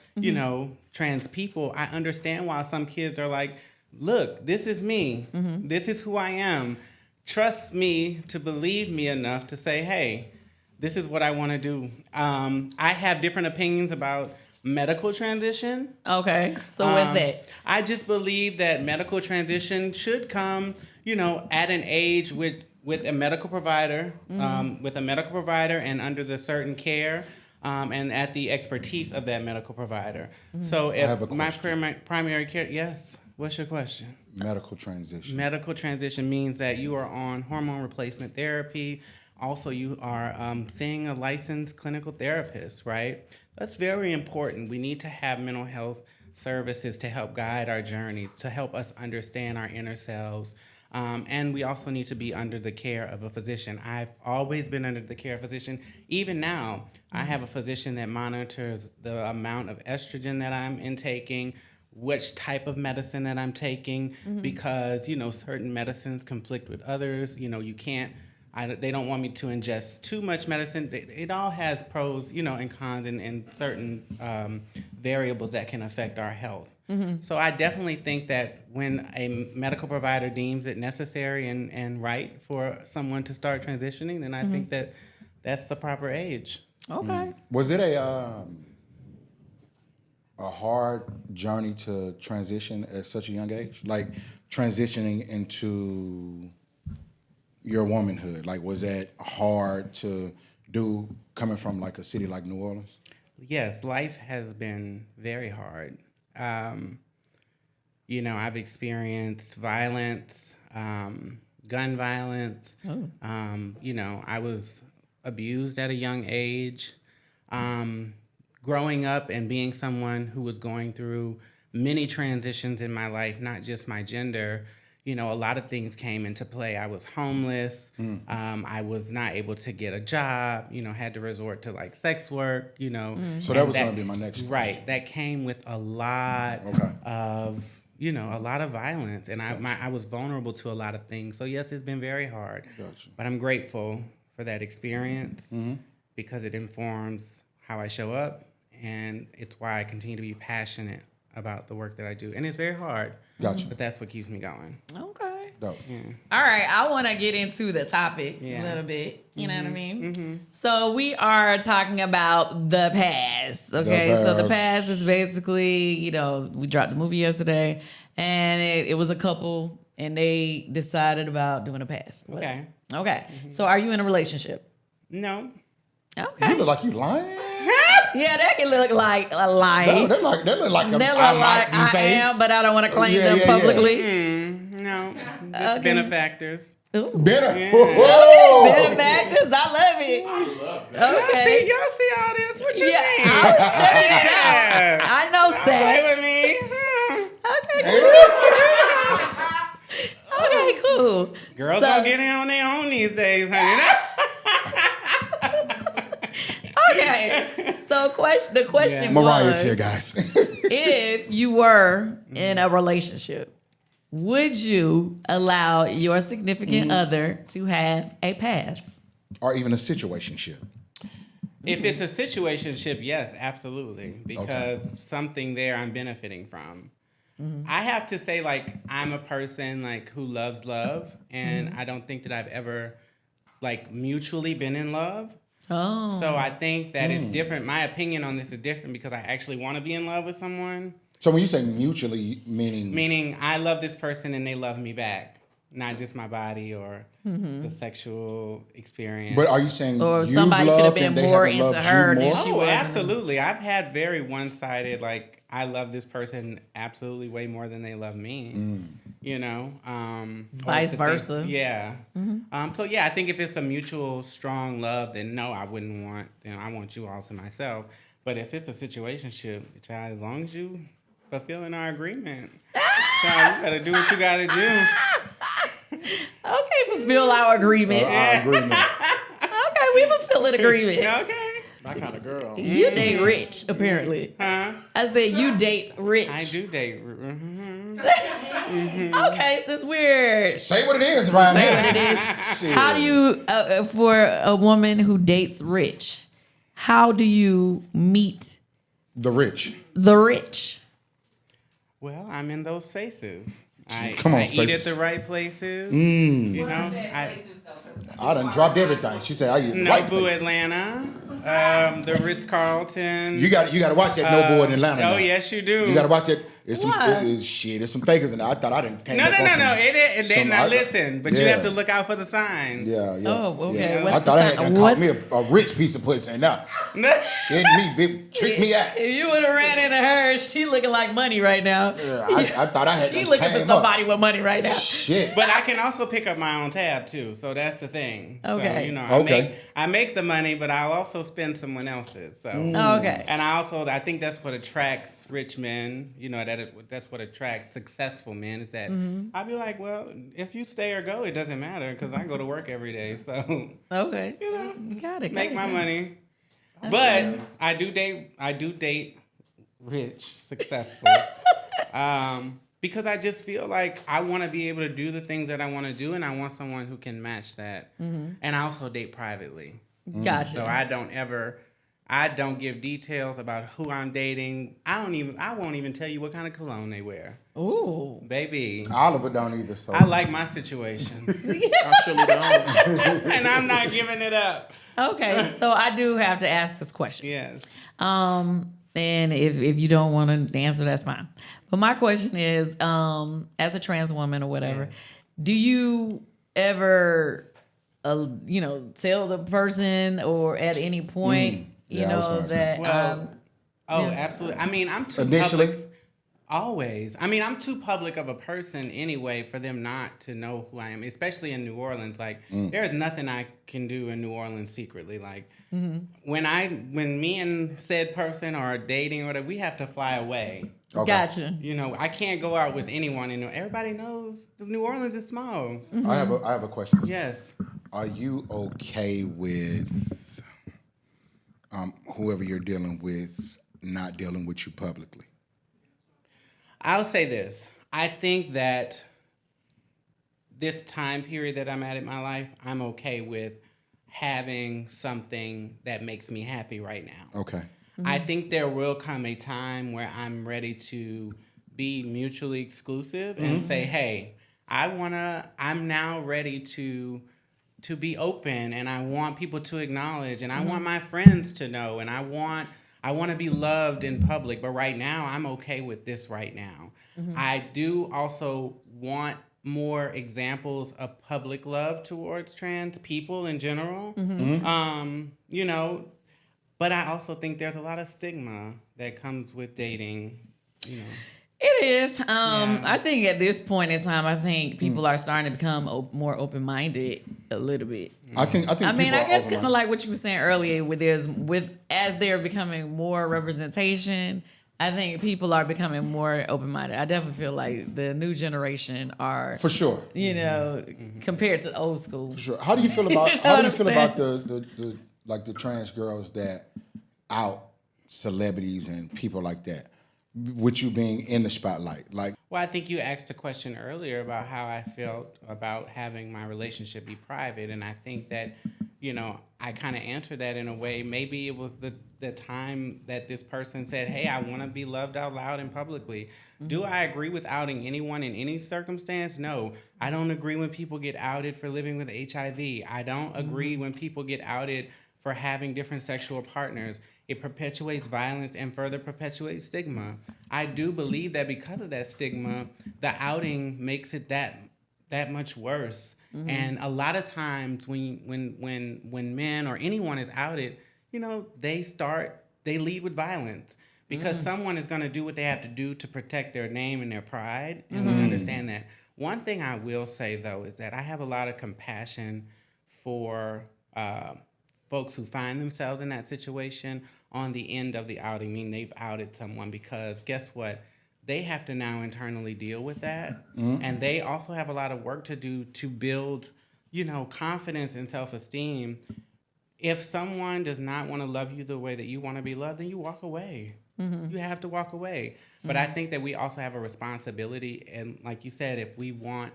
trans people, I understand why some kids are like, look, this is me. This is who I am. Trust me to believe me enough to say, hey, this is what I want to do. I have different opinions about medical transition. Okay. So what's that? I just believe that medical transition should come, at an age with a medical provider, and under the certain care, and at the expertise of that medical provider. So if my primary care, yes. What's your question? Medical transition. Medical transition means that you are on hormone replacement therapy. Also, you are seeing a licensed clinical therapist, right? That's very important. We need to have mental health services to help guide our journey, to help us understand our inner selves. And we also need to be under the care of a physician. I've always been under the care of a physician. Even now, I have a physician that monitors the amount of estrogen that I'm intaking, which type of medicine that I'm taking, because, certain medicines conflict with others. You can't, they don't want me to ingest too much medicine. It all has pros, and cons and certain variables that can affect our health. So I definitely think that when a medical provider deems it necessary and right for someone to start transitioning, then I think that that's the proper age. Okay. Was it a hard journey to transition at such a young age? Like, transitioning into your womanhood, like, was that hard to do coming from like a city like New Orleans? Yes, life has been very hard. I've experienced violence, gun violence. I was abused at a young age. Growing up and being someone who was going through many transitions in my life, not just my gender, a lot of things came into play. I was homeless. I was not able to get a job, had to resort to like sex work, So that was going to be my next question. Right. That came with a lot of, a lot of violence, and I was vulnerable to a lot of things. So yes, it's been very hard, but I'm grateful for that experience because it informs how I show up, and it's why I continue to be passionate about the work that I do. And it's very hard, but that's what keeps me going. Okay. Dope. All right, I want to get into the topic a little bit. You know what I mean? So we are talking about the past. Okay, so the past is basically, we dropped the movie yesterday, and it was a couple, and they decided about doing a past. Okay. Okay. So are you in a relationship? No. Okay. You look like you lying. Yeah, that can look like a lie. No, that look like They look like I am, but I don't want to claim them publicly. No. Just benefactors. Ooh. Better. Benefactors, I love it. Okay. Y'all see all this? What you Yeah, mean? I was checking it out. I know Play sex. with me. Okay, cool. Girls So- don't get in on their own these days, honey. Okay. So the question Mariah's was, here, guys. if you were in a relationship, would you allow your significant other to have a pass? Or even a situationship. If it's a situationship, yes, absolutely. Because something there I'm benefiting from. I have to say, I'm a person, who loves love. And I don't think that I've ever, mutually been in love. Oh. So I think that it's different. My opinion on this is different because I actually want to be in love with someone. So when you say mutually, meaning? Meaning I love this person and they love me back. Not just my body or the sexual experience. But are you saying Or you've somebody could have loved been and they more haven't into loved her you than more? she Oh, wasn't. absolutely. I've had very one-sided, I love this person absolutely way more than they love me. Vice versa. Yeah. So yeah, I think if it's a mutual strong love, then no, I wouldn't want, I want you all to myself. But if it's a situationship, child, as long as you fulfilling our agreement, child, you gotta do what you gotta do. Okay, fulfill our agreement. Our agreement. Okay, we fulfill an agreement. Okay. My kind of girl. You date rich, apparently. Huh? I said you date rich. I do date. Okay, since we're Say what it is, Ryan. say what it is. Shit. How do you, for a woman who dates rich, how do you meet The rich. the rich? Well, I'm in those spaces. I Come on, eat at spaces. the right places. I done dropped everything. She said, I eat Nobu, white place. Atlanta, the Ritz-Carlton. You got to watch that No Boy in Atlanta. Oh, now. yes, you do. You got to watch that. It's some Why? shit. There's some fakers in there. I thought I didn't. No. Now listen, but you Yeah. have to look out for the signs. Yeah. Oh, okay. Yeah. What's I thought I had the done sign? caught me a rich piece of pussy. Now, shit me, bitch. Trick me out. If you would have ran into her, she looking like money right now. Yeah, I thought I had She done looking for came up. somebody with money right now. Shit. But I can also pick up my own tab too, so that's the thing. Okay. So, Okay. I make the money, but I'll also spend someone else's. So. Okay. And I think that's what attracts rich men. That's what attracts successful men. Is that I'll be like, well, if you stay or go, it doesn't matter because I go to work every day. So Okay. Got it. make my money. But I do date rich, successful. Because I just feel like I want to be able to do the things that I want to do, and I want someone who can match that. And I also date privately. Gotcha. So I don't give details about who I'm dating. I won't even tell you what kind of cologne they wear. Ooh. Baby. Oliver don't either. So I like my situations. I surely don't. And I'm not giving it up. Okay, so I do have to ask this question. Yes. And if you don't want to answer, that's fine. But my question is, as a trans woman or whatever, do you ever, tell the person or at any point, Yeah, I was gonna say. that, Absolutely. I mean, I'm too Initially? public. Always. I mean, I'm too public of a person anyway for them not to know who I am, especially in New Orleans. Like, there's nothing I can do in New Orleans secretly. Like, when me and said person are dating or whatever, we have to fly away. Okay. gotcha. I can't go out with anyone. Everybody knows New Orleans is small. I have a question. Yes. Are you okay with whoever you're dealing with not dealing with you publicly? I'll say this. I think that this time period that I'm at in my life, I'm okay with having something that makes me happy right now. Okay. I think there will come a time where I'm ready to be mutually exclusive and say, hey, I'm now ready to be open, and I want people to acknowledge, and I want my friends to know, and I want to be loved in public. But right now, I'm okay with this right now. I do also want more examples of public love towards trans people in general. You know, but I also think there's a lot of stigma that comes with dating, you know. It is. I think at this point in time, I think people are starting to become more open-minded a little bit. I think. I mean, people I are guess kind of open-minded. like what you were saying earlier, as they're becoming more representation, I think people are becoming more open-minded. I definitely feel like the new generation are, For sure. you know, compared to old school. For sure. How do you feel about You know how what do you I'm feel saying? about the trans girls that out celebrities and people like that? With you being in the spotlight, like. Well, I think you asked a question earlier about how I felt about having my relationship be private, and I think that, you know, I kind of answered that in a way. Maybe it was the time that this person said, hey, I want to be loved out loud and publicly. Do I agree with outing anyone in any circumstance? No. I don't agree when people get outed for living with HIV. I don't agree when people get outed for having different sexual partners. It perpetuates violence and further perpetuates stigma. I do believe that because of that stigma, the outing makes it that much worse. And a lot of times when men or anyone is outed, you know, they lead with violence because someone is going to do what they have to do to protect their name and their pride. And we understand that. One thing I will say, though, is that I have a lot of compassion for folks who find themselves in that situation on the end of the outing, meaning they've outed someone, because guess what? They have to now internally deal with that. And they also have a lot of work to do to build, you know, confidence and self-esteem. If someone does not want to love you the way that you want to be loved, then you walk away. You have to walk away. But I think that we also have a responsibility. And like you said, if we want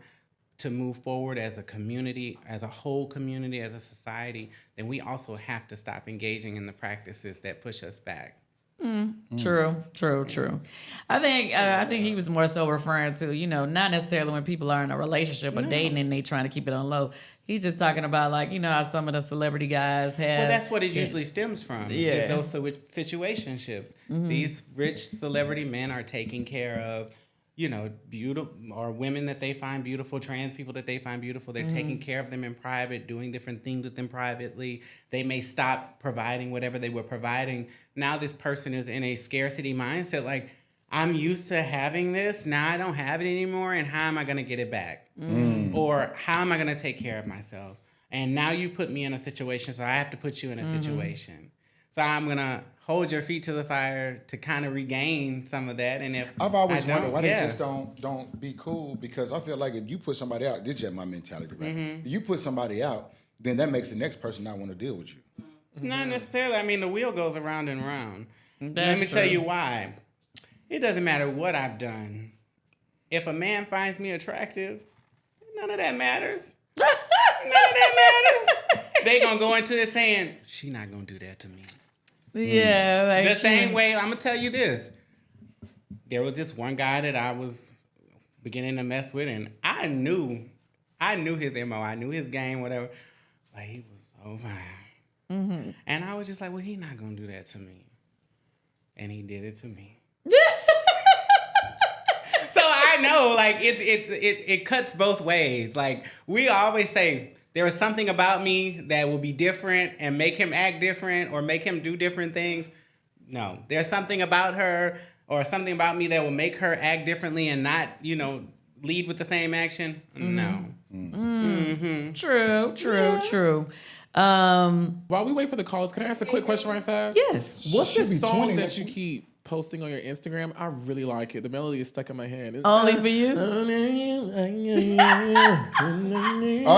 to move forward as a community, as a whole community, as a society, then we also have to stop engaging in the practices that push us back. True. I think he was more so referring to, you know, not necessarily when people are in a relationship or dating and they trying to keep it on low. He's just talking about, like, you know, how some of the celebrity guys have. Well, that's what it usually stems from. Yeah. Is those situationships. These rich celebrity men are taking care of, you know, beautiful, or women that they find beautiful, trans people that they find beautiful. They're taking care of them in private, doing different things with them privately. They may stop providing whatever they were providing. Now this person is in a scarcity mindset, like, I'm used to having this, now I don't have it anymore, and how am I going to get it back? Or how am I going to take care of myself? And now you put me in a situation, so I have to put you in a situation. So I'm going to hold your feet to the fire to kind of regain some of that. And if I've always wondered why they just don't be cool, because I feel like if you put somebody out, this is just my mentality, right? If you put somebody out, then that makes the next person not want to deal with you. Not necessarily. I mean, the wheel goes around and around. Let That's me tell true. you why. It doesn't matter what I've done. If a man finds me attractive, none of that matters. None of that matters. They gonna go into it saying, she not gonna do that to me. Yeah, like The same way, I'm gonna tell you this. There was this one guy that I was beginning to mess with, and I knew his MO, I knew his game, whatever. But he was so fine. And I was just like, well, he's not gonna do that to me. And he did it to me. So I know, like, it cuts both ways. Like, we always say, there is something about me that will be different and make him act different or make him do different things. No, there's something about her or something about me that will make her act differently and not, you know, lead with the same action. No. True. While we wait for the calls, can I ask a quick question right fast? Yes. What's Should be this 20 song that next you week. keep posting on your Instagram? I really like it. The melody is stuck in my head. Only for you? Oh,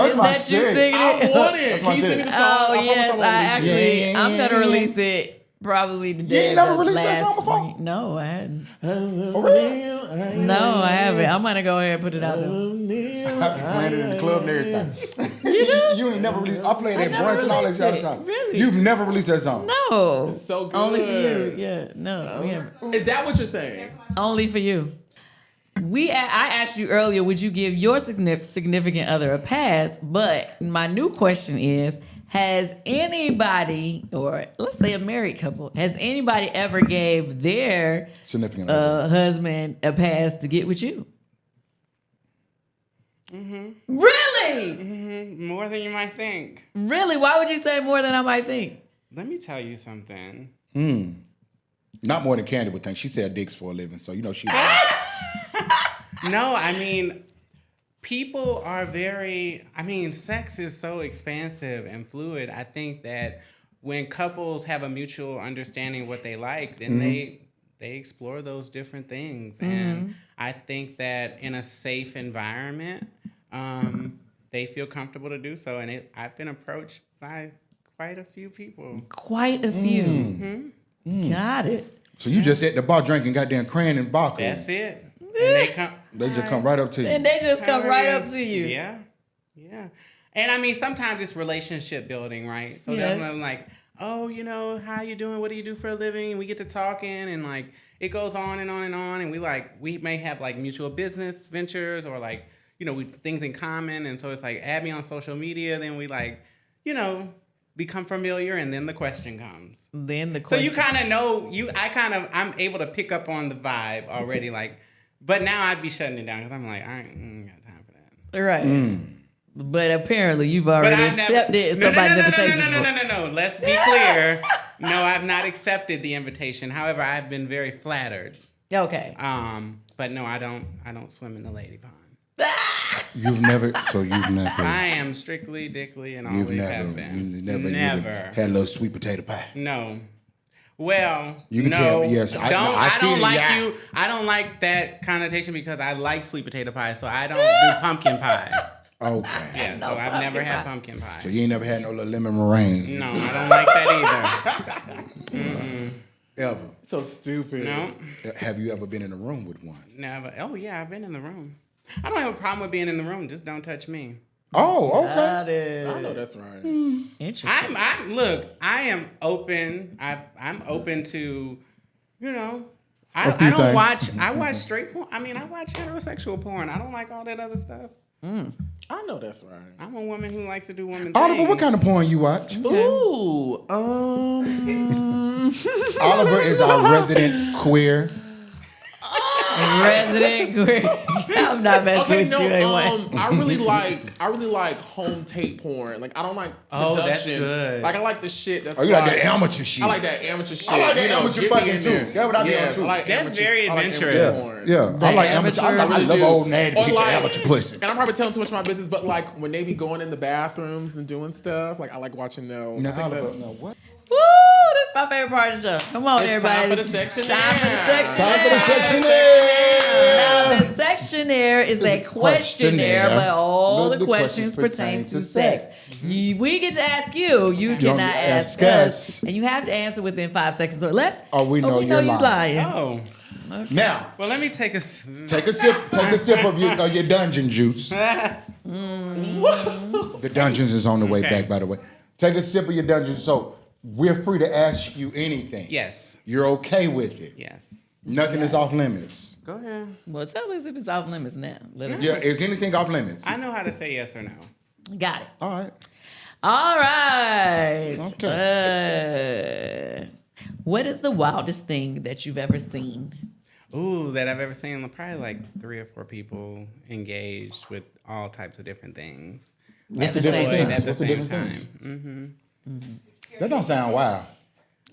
Is that's my that you shit. singing I it? want it. That's Can my you shit. sing me the song? Oh, I promise yes, I won't I leave. actually, Yeah. I'm going to release it probably the You day. ain't never of released that last song before? spring. No, I hadn't. For real? No, I haven't. I'm gonna go ahead and put it out there. I've been playing it in the club and everything. You ain't never released. I played at never brunch and all that released shit all the it. time. Really? You've never released that song. No, It's so good. only for you. Yeah, no, we haven't. Is that what you're saying? Only for you. I asked you earlier, would you give your significant other a pass? But my new question is, has anybody, or let's say a married couple, has anybody ever gave their Significant other. husband a pass to get with you? Really? More than you might think. Really? Why would you say more than I might think? Let me tell you something. Not more than Kandi would think. She said dicks for a living, so you know she. No, I mean, people are sex is so expansive and fluid. I think that when couples have a mutual understanding of what they like, then they explore those different things. And I think that in a safe environment, they feel comfortable to do so. And I've been approached by quite a few people. Quite a few. Got it. So you just at the bar drinking goddamn crayon and vodka. That's it. And They just come right up to you. And they just come right up to you. Yeah. Yeah. And I mean, sometimes it's relationship building, right? So Yeah. then I'm like, oh, how you doing? What do you do for a living? And we get to talking and like, it goes on and on and on. And we may have like mutual business ventures or like, things in common. And so it's like, add me on social media. Then we like, become familiar. And then the question comes. So you kind of know, I'm able to pick up on the vibe already. Like, but now I'd be shutting it down because I'm like, I ain't got time for that. Right. But apparently you've already accepted somebody's invitation. No. Let's be clear. No, I've not accepted the invitation. However, I've been very flattered. Okay. But no, I don't swim in the lady pond. You've never. I am strictly dickly and always have been. You never had a little sweet potato pie. No. Well, you can tell me, yes. I don't like you. I don't like that connotation because I like sweet potato pie, so I don't do pumpkin pie. Okay. Yeah, so I've never had pumpkin pie. So you ain't never had no little lemon meringue? No, I don't like that either. Ever? So stupid. No. Have you ever been in a room with one? Never. Oh yeah, I've been in the room. I don't have a problem with being in the room. Just don't touch me. Oh, okay. Got it. I know that's right. Interesting. I am open. I'm open to, I few don't things. watch. I watch straight porn. I mean, I watch heterosexual porn. I don't like all that other stuff. I know that's right. I'm a woman who likes to do woman Oliver, things. what kind of porn you watch? Ooh, Oliver is our resident queer. Resident queer. I'm not messing with you anyway. I really like home tape porn. Like I don't like Oh, that's productions. good. Like I like the shit that's Oh, you like that amateur shit? I like that amateur shit. I like that You know, amateur get me fucking in too. there. That's what I be on Yes, too. I like That's amateurs. very I like adventurous. amateur porn. Yeah, I like amateur. I really love do. old natty Or piece of like- amateur pussy. And I'm probably telling too much of my business, but like when they be going in the bathrooms and doing stuff, like I like watching those. Now, I think Oliver, that's- now what? Woo! This is my favorite part of the show. Come on, It's everybody. time for the sectionnaire. Time for the sectionnaire. Time for the sectionnaire. Now, the sectionnaire is a questionnaire, but all the questions pertain to sex. We get to ask you. You cannot ask us. And you have to answer within 5 seconds or less. Or we know you're lying. Oh, Now, well, let me take a. take a sip. Take a sip of your dungeon juice. The dungeons is on the way Okay. back, by the way. Take a sip of your dungeon. So we're free to ask you anything. Yes. You're okay with it. Yes. Nothing is off limits. Go ahead. Well, tell us if it's off limits now. Let us Yeah, is anything off limits? I know how to say yes or no. Got it. All right. All right. Okay. What is the wildest thing that you've ever seen? Ooh, that I've ever seen. Probably like 3 or 4 people engaged with all types of different things. What's the the different same things? At the What's the same different time. things? That don't sound wild.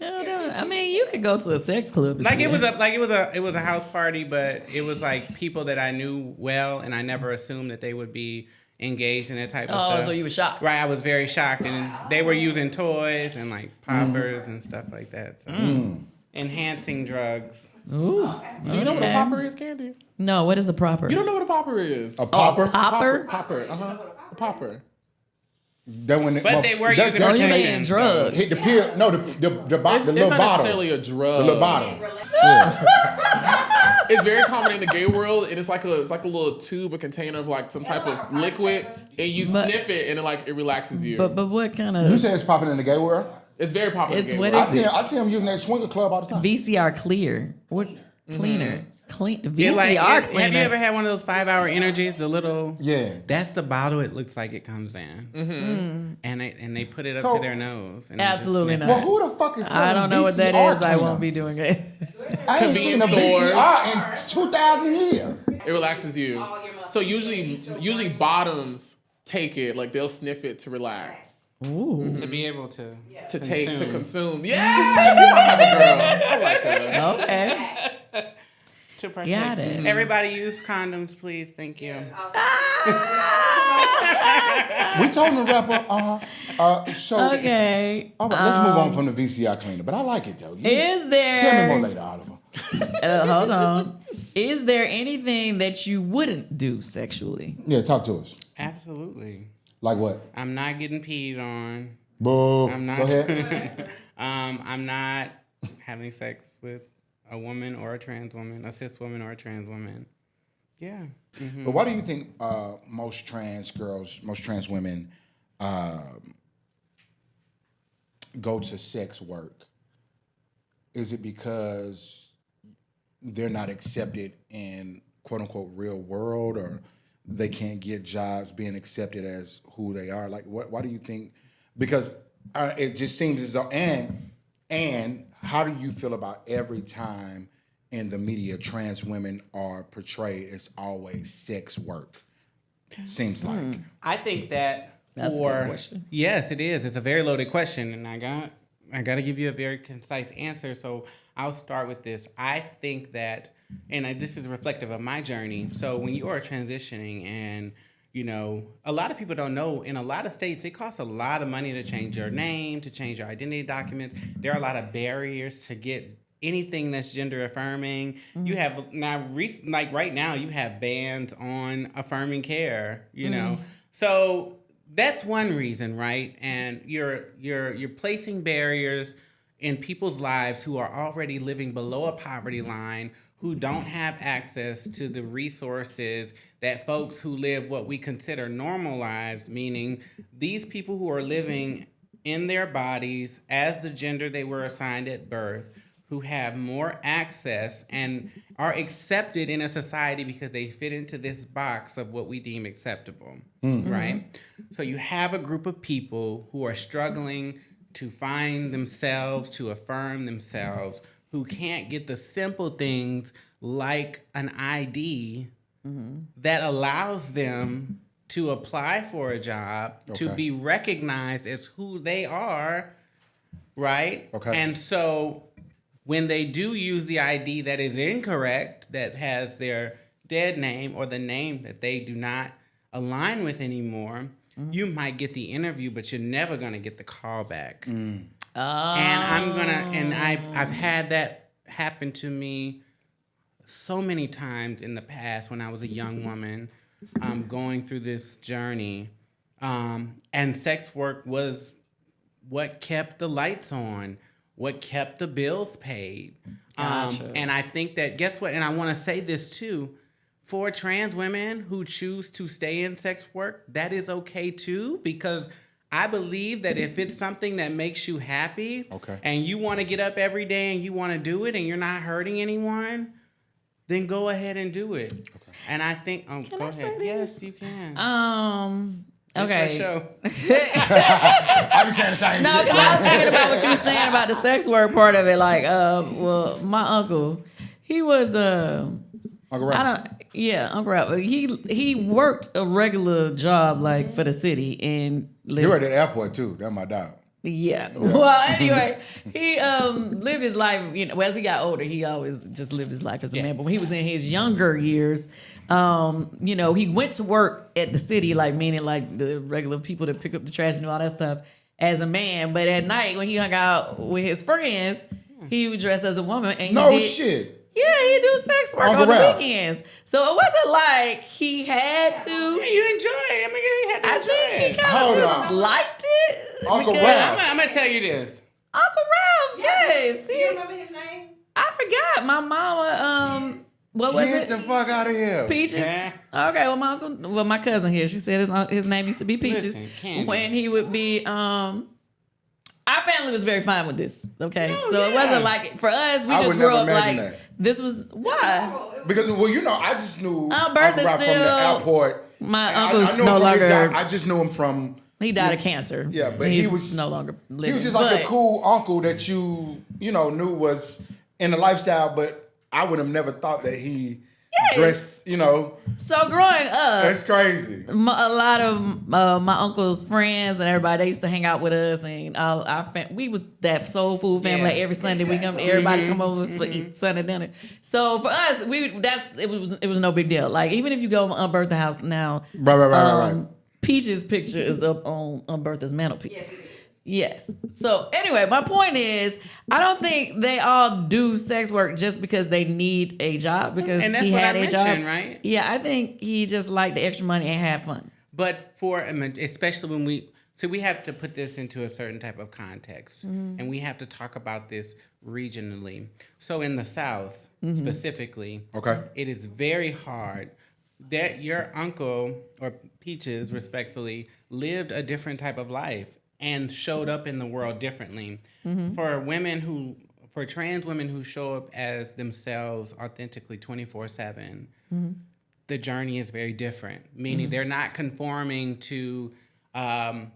I mean, you could go to a sex club. and Like see it was that. a it was a house party, but it was like people that I knew well, and I never assumed that they would be engaged in that type of stuff. Oh, so you were shocked. Right, I was very shocked, and they were using toys and like poppers and stuff like that. So. Enhancing drugs. Ooh. Do you know what a popper is, Kandi? No, what is a proper? You don't know what a popper is? A popper? Popper? Popper. A popper. That when But they were that's- using that's- you protection. making drugs. Hit the pill. No, the little It's not bottle. necessarily a drug. The little bottle. It's very common in the gay world, and it's like a little tube, a container of like some type of liquid, and you sniff it, and it relaxes you. But what kind You of say it's popping in the gay world? It's very popular. It's in the gay what world. is I see him using that swinger club all the time. VCR clear? What cleaner? Clean It VCR like, cleaner. have you ever had one of those 5-hour energies? The little That's the bottle. It looks like it comes in, and they put it up So- to their nose. And they just Absolutely sniff not. Well, who the fuck is selling I don't know what that VCR is. I cleaner? won't be doing it. I ain't seen a Convenience VCR in 2,000 years. It relaxes you. So usually bottoms take it, like they'll sniff it to relax. Ooh. to be able to Take to consume. Yeah, you might have a girl. I like that. Okay. to protect. Got it. Everybody use condoms, please. Thank you. We told him to wrap up. So, Okay. all right, let's move on from the VCR cleaner. But I like it though. Is there? Tell me more later, Oliver. Hold on. Is there anything that you wouldn't do sexually? Yeah, talk to us. Absolutely. Like what? I'm not getting peed on. Boo. I'm not. Go ahead. I'm not having sex with a woman or a trans woman, a cis woman or a trans woman. Yeah. Mm-hmm. But why do you think most trans girls, most trans women go to sex work? Is it because they're not accepted in quote unquote real world, or they can't get jobs being accepted as who they are? Like, why do you think? Because it just seems as though, and how do you feel about every time in the media trans women are portrayed as always sex work? Seems like. I think that That's a good question. Yes, it is. It's a very loaded question, and I got to give you a very concise answer. So I'll start with this. I think that, and this is reflective of my journey. So when you are transitioning, and a lot of people don't know, in a lot of states, it costs a lot of money to change your name, to change your identity documents. There are a lot of barriers to get anything that's gender affirming. You have now, like right now, you have bans on affirming care. So that's one reason, right? And you're placing barriers in people's lives who are already living below a poverty line, who don't have access to the resources that folks who live what we consider normal lives, meaning these people who are living in their bodies as the gender they were assigned at birth, who have more access and are accepted in a society because they fit into this box of what we deem acceptable, right? So you have a group of people who are struggling to find themselves, to affirm themselves, who can't get the simple things like an ID that allows them to apply for a job, to be recognized as who they are, right? Okay. And so when they do use the ID that is incorrect, that has their dead name or the name that they do not align with anymore, you might get the interview, but you're never gonna get the call back. And I've had that happen to me so many times in the past when I was a young woman, going through this journey. And sex work was what kept the lights on, what kept the bills paid. Gotcha. And I think that, guess what? And I want to say this too, for trans women who choose to stay in sex work, that is okay too, because I believe that if it's something that makes you happy, and you want to get up every day and you want to do it and you're not hurting anyone, then go ahead and do it. And I think, go ahead. Yes, you can. Okay. It's your show. I be saying the same No, shit. because I was thinking about what you were saying about the sex work part of it. Like, well, my uncle, he was Uncle Ralph. Uncle Ralph. He worked a regular job like for the city and He worked at the airport too. That's my dog. Yeah. Well, anyway, he lived his life. As he got older, he always just lived his life as a man. But when he was in his younger years, he went to work at the city, like meaning like the regular people that pick up the trash and do all that stuff as a man. But at night, when he hung out with his friends, he would dress as a woman. And No shit. Yeah, he do sex work Uncle on the Ralph. weekends. So it wasn't like he had to. Yeah, you enjoy it. I mean, you had to I enjoy think he it. kind of Hold just on. liked it. Uncle because- Ralph. I'm gonna tell you this. Uncle Ralph, yes. Do you remember his name? I forgot. My mama, what was Get it? the fuck out of here. Peaches. Yeah. Okay, well, my cousin here, she said his name used to be Peaches. Listen, Kandi. When he would be, our family was very fine with this. Okay, No, so it yeah. wasn't like for us. We I just would grew never up like imagine that. this was why Because, well, you know, I just knew Aunt Bertha Uncle Ralph from still- the airport. my I uncle's knew him no from his longer. job. I just knew him from. He died of cancer. Yeah, but He's he was no longer living. He was just like But- a cool uncle that you knew was in the lifestyle, but I would have never thought that he dressed, So growing up, that's crazy. a lot of my uncle's friends and everybody, they used to hang out with us, and we was that soul food family. Yeah. Like every Sunday we come, everybody come over for eat Sunday dinner. So for us, it was no big deal. Like even if you go on Bertha's house now, Right. Peach's picture is up on Bertha's mantelpiece. Yes. So anyway, my point is, I don't think they all do sex work just because they need a job because And that's he what had I a job, mentioned, right? Yeah, I think he just liked the extra money and had fun. But especially when we have to put this into a certain type of context, and we have to talk about this regionally. So in the South, specifically, Okay. it is very hard that your uncle or Peaches, respectfully, lived a different type of life and showed up in the world differently. For trans women who show up as themselves authentically 24/7, the journey is very different. Meaning they're not conforming to they're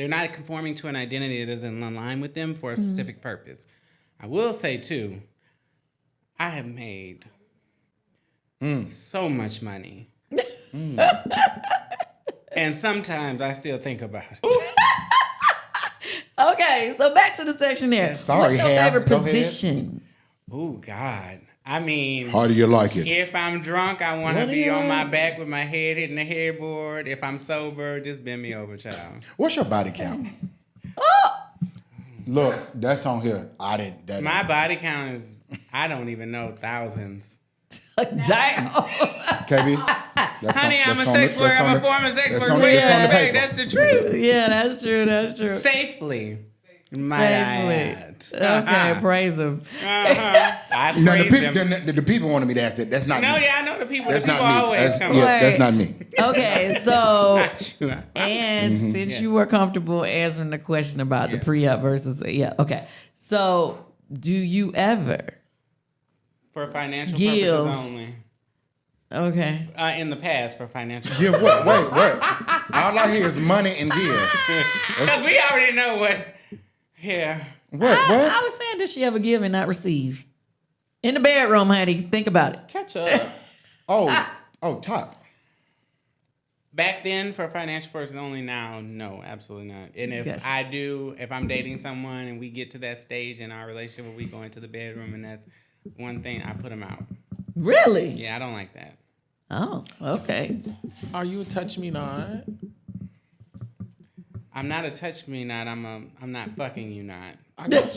not conforming to an identity that doesn't align with them for a specific purpose. I will say too, I have made so much money. And sometimes I still think about it. Okay, so back to the section there. Sorry, What's your Hal. favorite Go ahead. position? Oh God. I mean, How do you like it? if I'm drunk, I want to What do be you on my like? back with my head hitting the headboard. If I'm sober, just bend me over, child. What's your body count? Look, that's on here. I didn't. That My body count is, I don't even know, thousands. Damn. KB. That's Honey, I'm a that's on sex the- worker. that's on I'm a the- former sex that's worker. on the- Raise that's on the your paper. back. That's the truth. Yeah, that's true. Safely. Might I add. Okay, praise him. I Now, praise him. the people wanted me to ask that. That's not No, me. yeah, I know the people. That's The people not me. always That's, come yeah, up. that's not me. Okay, so Not you. and since you were comfortable answering the question about the Yes. pre-op versus okay. So do you ever? For financial Give. purposes only. Okay. In the past, for financial Give what? Wait. All I hear is money and give. Because we already know what. Yeah. What? I was saying, did she ever give and not receive? In the bedroom, honey. Think about it. Catch up. Oh, top. Back then, for financial purposes only. Now, no, absolutely not. And if Gotcha. if I'm dating someone and we get to that stage in our relationship where we go into the bedroom and that's one thing, I put them out. Really? Yeah, I don't like that. Oh, okay. Are you a touch me not? I'm not a touch me not. I'm not fucking you not. I got you.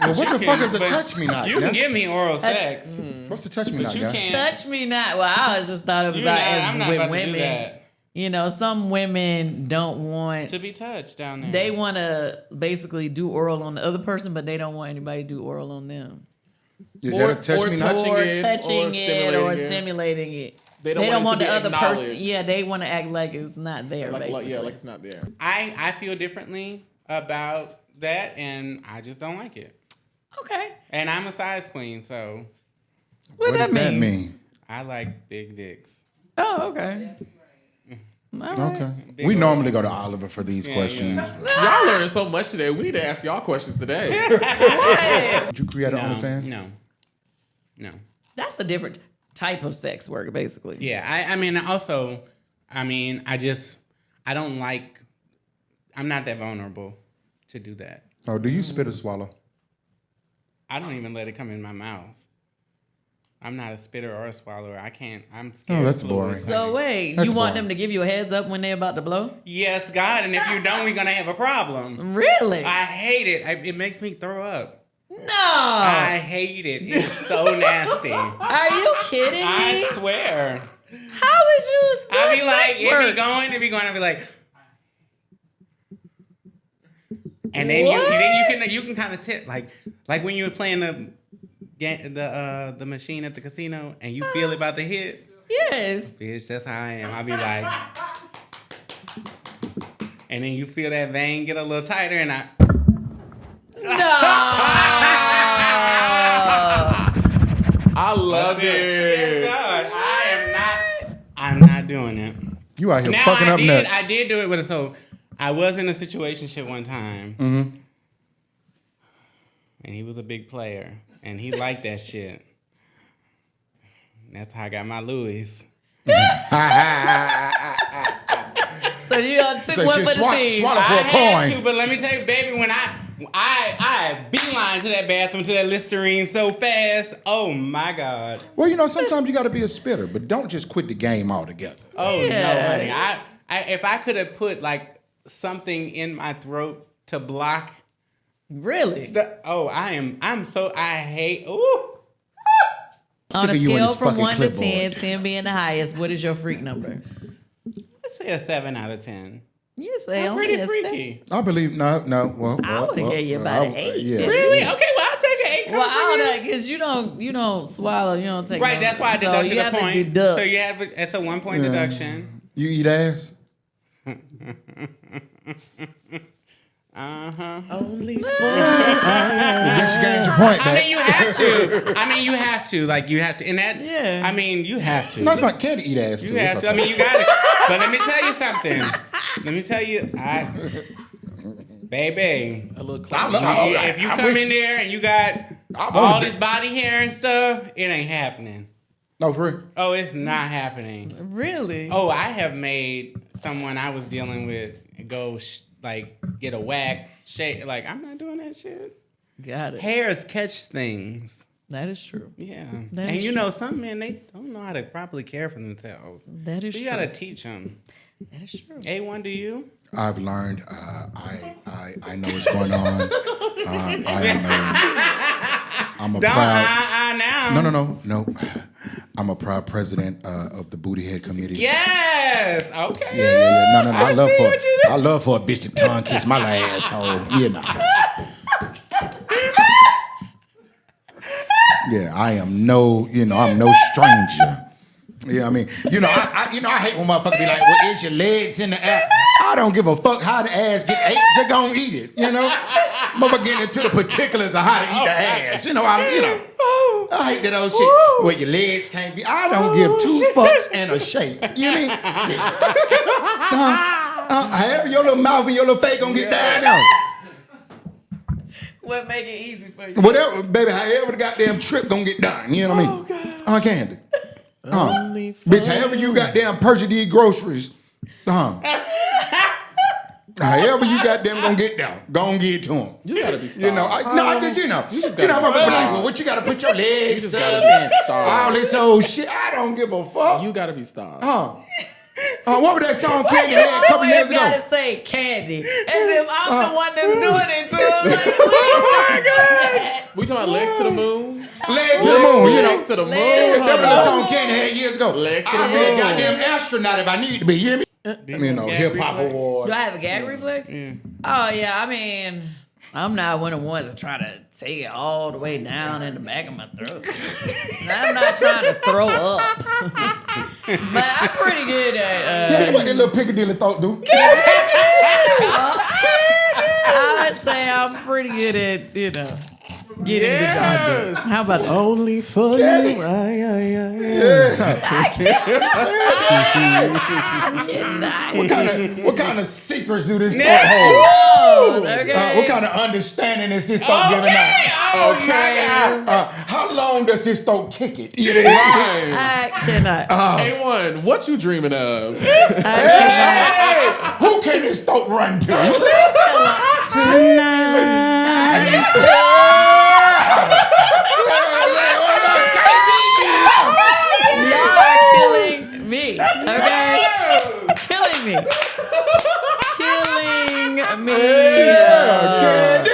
Well, what the fuck is a But touch me not? You yeah? can give me oral sex. What's the touch me But not, you guys? can't. Touch me not. Well, I was just thought of You about not, as I'm not with about women. to do that. You know, some women don't want To be touched down there. they want to basically do oral on the other person, but they don't want anybody to do oral on them. Is that a touch me not? touching Or it, touching it or stimulating it. stimulating it. They They don't want it the to be other person. acknowledged. Yeah, they want to act like it's not there, like basically. like it's not there. I feel differently about that, and I just don't like it. Okay. And I'm a size queen, so What What does does that mean? I like big dicks. Oh, okay. All right. Okay. Big We old- normally go to Oliver for these questions. Y'all learned so much today. We need to ask y'all questions today. Did you create an No, OnlyFans? no. That's a different type of sex work, basically. Yeah, I mean, also, I don't like. I'm not that vulnerable to do that. Oh, do you spit or swallow? I don't even let it come in my mouth. I'm not a spitter or a swallower. I can't. I'm scared. Oh, that's of fluids, boring. So honey. wait, That's you want boring. them to give you a heads up when they're about to blow? Yes, God, and if you don't, we're gonna have a problem. Really? I hate it. It makes me throw up. No. I hate it. It's so nasty. Are you kidding me? I swear. How is you doing I be like, sex work? it be going. I be like, and then you can kind of tip like when you were playing the machine at the casino and you feel it about to hit. Yes. Bitch, that's how I am. I be like, and then you feel that vein get a little tighter, and I. I love it. God, I'm not doing it. You out here Now fucking up nuts. I did do it with so I was in a situationship one time. Mm-hmm. And he was a big player. And he liked that shit. And that's how I got my Louis. So you took one for the team. Swallow for I a had coin. to, but let me tell you, baby, when I beeline to that bathroom, to that Listerine so fast. Oh, my God. Well, you know, sometimes you got to be a spitter, but don't just quit the game altogether. Oh, Yeah. no, honey. If I could have put, like, something in my throat to block... Really? I hate... Ooh. On a Sick of you and scale this from fucking 1 to clipboard. 10, 10 being the highest, what is your freak number? Let's say a 7 out of 10. You say I'm only pretty a freaky. I believe, no. Well, I would've gave you about an 8. Yeah. Really? Okay, well, I'll take an 8. Well, I don't know, because you don't swallow, you don't take Right, no- that's why I so deducted you a have point. To deduct. So you have it's a 1 point deduction. You eat ass? Only for I guess you gained your point I back. mean, you have to. Like, you have to. And that, Yeah. I mean, you have to. No, it's fine. Candy eat ass, too. You have It's to. I okay. mean, you got it. But let me tell you something. Baby, a little I clown. love- all right, if you I'm come with in you. there and you got I all wanna this be- body hair and stuff, it ain't happening. No, for real? Oh, it's not happening. Really? Oh, I have made someone I was dealing with go get a wax shake. Like, I'm not doing that shit. Got it. Hairs catch things. That is true. Yeah. That And is you true. know, some men, they don't know how to properly care for themselves. That is So you true. gotta teach them. That is true. A1, do you? I've learned. I know what's going on. I'm a Don't proud. now. No. I'm a proud president of the Booty Head Committee. Yes. Okay. Yeah. No. I see what you do. I love for a bitch to tongue kiss my asshole. You know. Yeah, I'm no stranger. Yeah, I mean, I hate when motherfuckers be like, "Well, is your legs in the ass?" I don't give a fuck how the ass get ate. Just gon' eat it, you know. Motherfucker getting into the particulars of how to eat the ass. I hate that old shit. Well, your legs can't be. I don't give 2 fucks and a shake. You mean? However your little mouth and your little face gonna get down now. What make it easy for you? Whatever, baby, however the goddamn trip gonna get done. You know what I mean? Candy. Bitch, however you goddamn purchase these groceries. However you goddamn gonna get down, gonna get to them. You gotta be stopped. I just I'm gonna be like, well, what you gotta put your legs just up gotta and be stopped. all this old shit. I don't give a fuck. You gotta be stopped. What was that song Why Candy you had a couple years always ago? gotta say candy? As if I'm the one that's doing it to him. Like, Oh please stop. We talking about legs to the moon? Leg to the moon, you know. Legs to the moon. Legs That was the song Candy had years ago. Legs to I'll the be a moon. goddamn astronaut if I need to be. You hear me? Hip hop award. Do I have a gag reflex? Oh yeah, I mean, I'm not one of the ones that try to take it all the way down in the back of my throat. I'm not trying to throw up, but I'm pretty good at. Candy, what that little Piccadilly thought, dude? I would say I'm pretty good at getting the job done. How about that? Only for Candy. you. What kind of secrets do this thought hold? Oh, okay. What kind of understanding is this thought giving out? Okay. How long does this thought kick it? You know? I cannot. A1, what you dreaming of? Who can this thought run to? Y'all are killing me. Okay? Killing me. Killing me. Candy!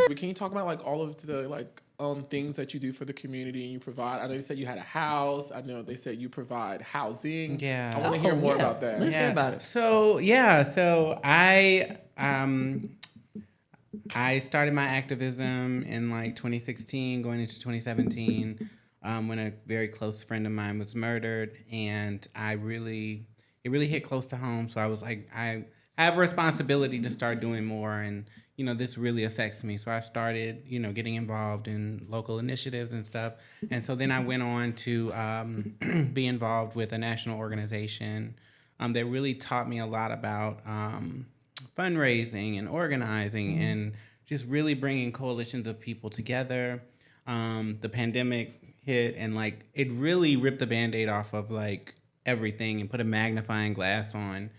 We can't can you talk about like all of the like things that you do for the community and you provide? I know you said you had a house. I know they said you provide housing. Yeah. I want to hear more about that. Let's hear about it. So I started my activism in like 2016, going into 2017, when a very close friend of mine was murdered, and it really hit close to home. So I was like, I have a responsibility to start doing more, and this really affects me. So I started, getting involved in local initiatives and stuff, and so then I went on to be involved with a national organization that really taught me a lot about fundraising and organizing and just really bringing coalitions of people together. The pandemic hit and like it really ripped the Band-Aid off of like everything and put a magnifying glass on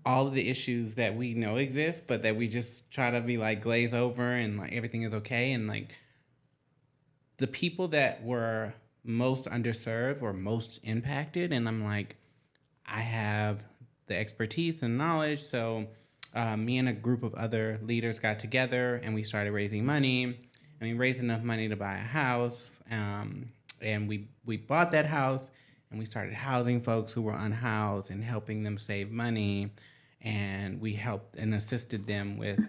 all of the issues that we know exist, but that we just try to be like glaze over and like everything is okay. And like the people that were most underserved or most impacted, and I'm like, I have the expertise and knowledge, so me and a group of other leaders got together and we started raising money, and we raised enough money to buy a house, and we bought that house and we started housing folks who were unhoused and helping them save money, and we helped and assisted them with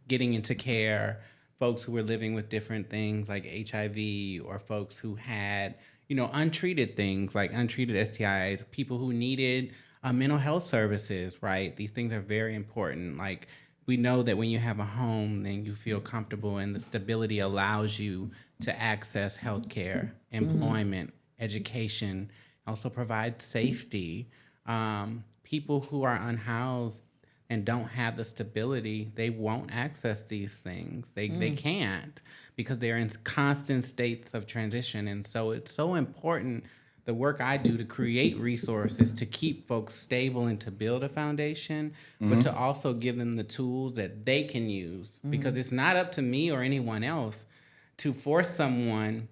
getting into care, folks who were living with different things like HIV, or folks who had untreated things like untreated STIs, people who needed mental health services, right? These things are very important. Like, we know that when you have a home, then you feel comfortable, and the stability allows you to access healthcare, employment, education, also provide safety. People who are unhoused and don't have the stability, they won't access these things. They can't, because they're in constant states of transition. And so it's so important, the work I do, to create resources to keep folks stable and to build a foundation, but to also give them the tools that they can use. Because it's not up to me or anyone else to force someone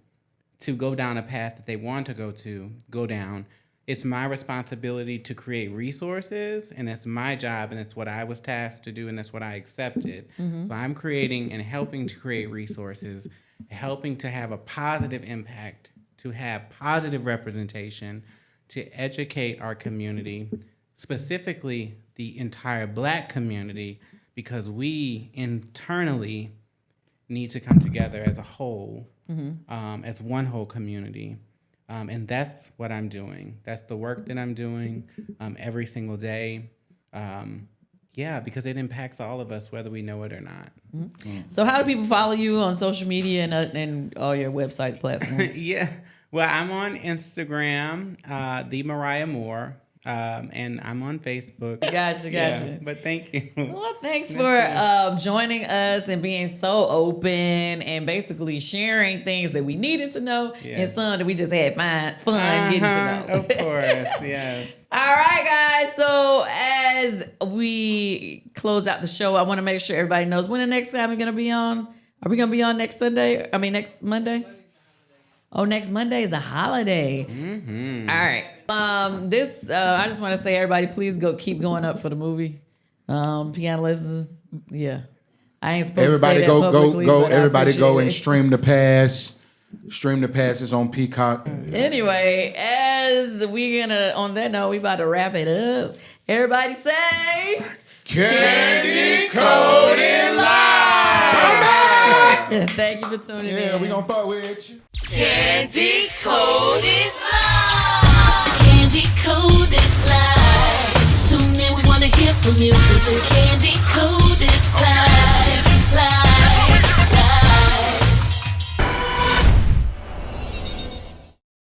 to go down a path that they want to go down. It's my responsibility to create resources, and that's my job, and that's what I was tasked to do, and that's what I accepted. So I'm creating and helping to create resources, helping to have a positive impact, to have positive representation, to educate our community, specifically the entire Black community, because we internally need to come together as a whole, as one whole community. And that's what I'm doing. That's the work that I'm doing every single day. Because it impacts all of us, whether we know it or not. So how do people follow you on social media and all your websites, platforms? Well, I'm on Instagram, the Mariah Moore, and I'm on Facebook. Gotcha. Yeah, but thank you. Well, thanks for joining us and being so open and basically sharing things that we needed to know and some that we just had fun getting to know. Of course, yes. All right, guys. So as we close out the show, I want to make sure everybody knows when the next time we're going to be on. Are we going to be on next Monday? Oh, next Monday is a holiday. All right. I just want to say, everybody, please keep going up for the movie. Piano lessons. Yeah. I ain't supposed everybody to say that publicly, go. but Everybody go it. and stream the pass. Stream the passes on Peacock. Anyway, as we're gonna, on that note, we about to wrap it up. Everybody say, Kandi Koated Live. Come back. Thank you for tuning in. Yeah, we gonna fuck with you. Kandi Koated Live. Kandi Koated Live. Tune in, we wanna hear from you. It's a Kandi Koated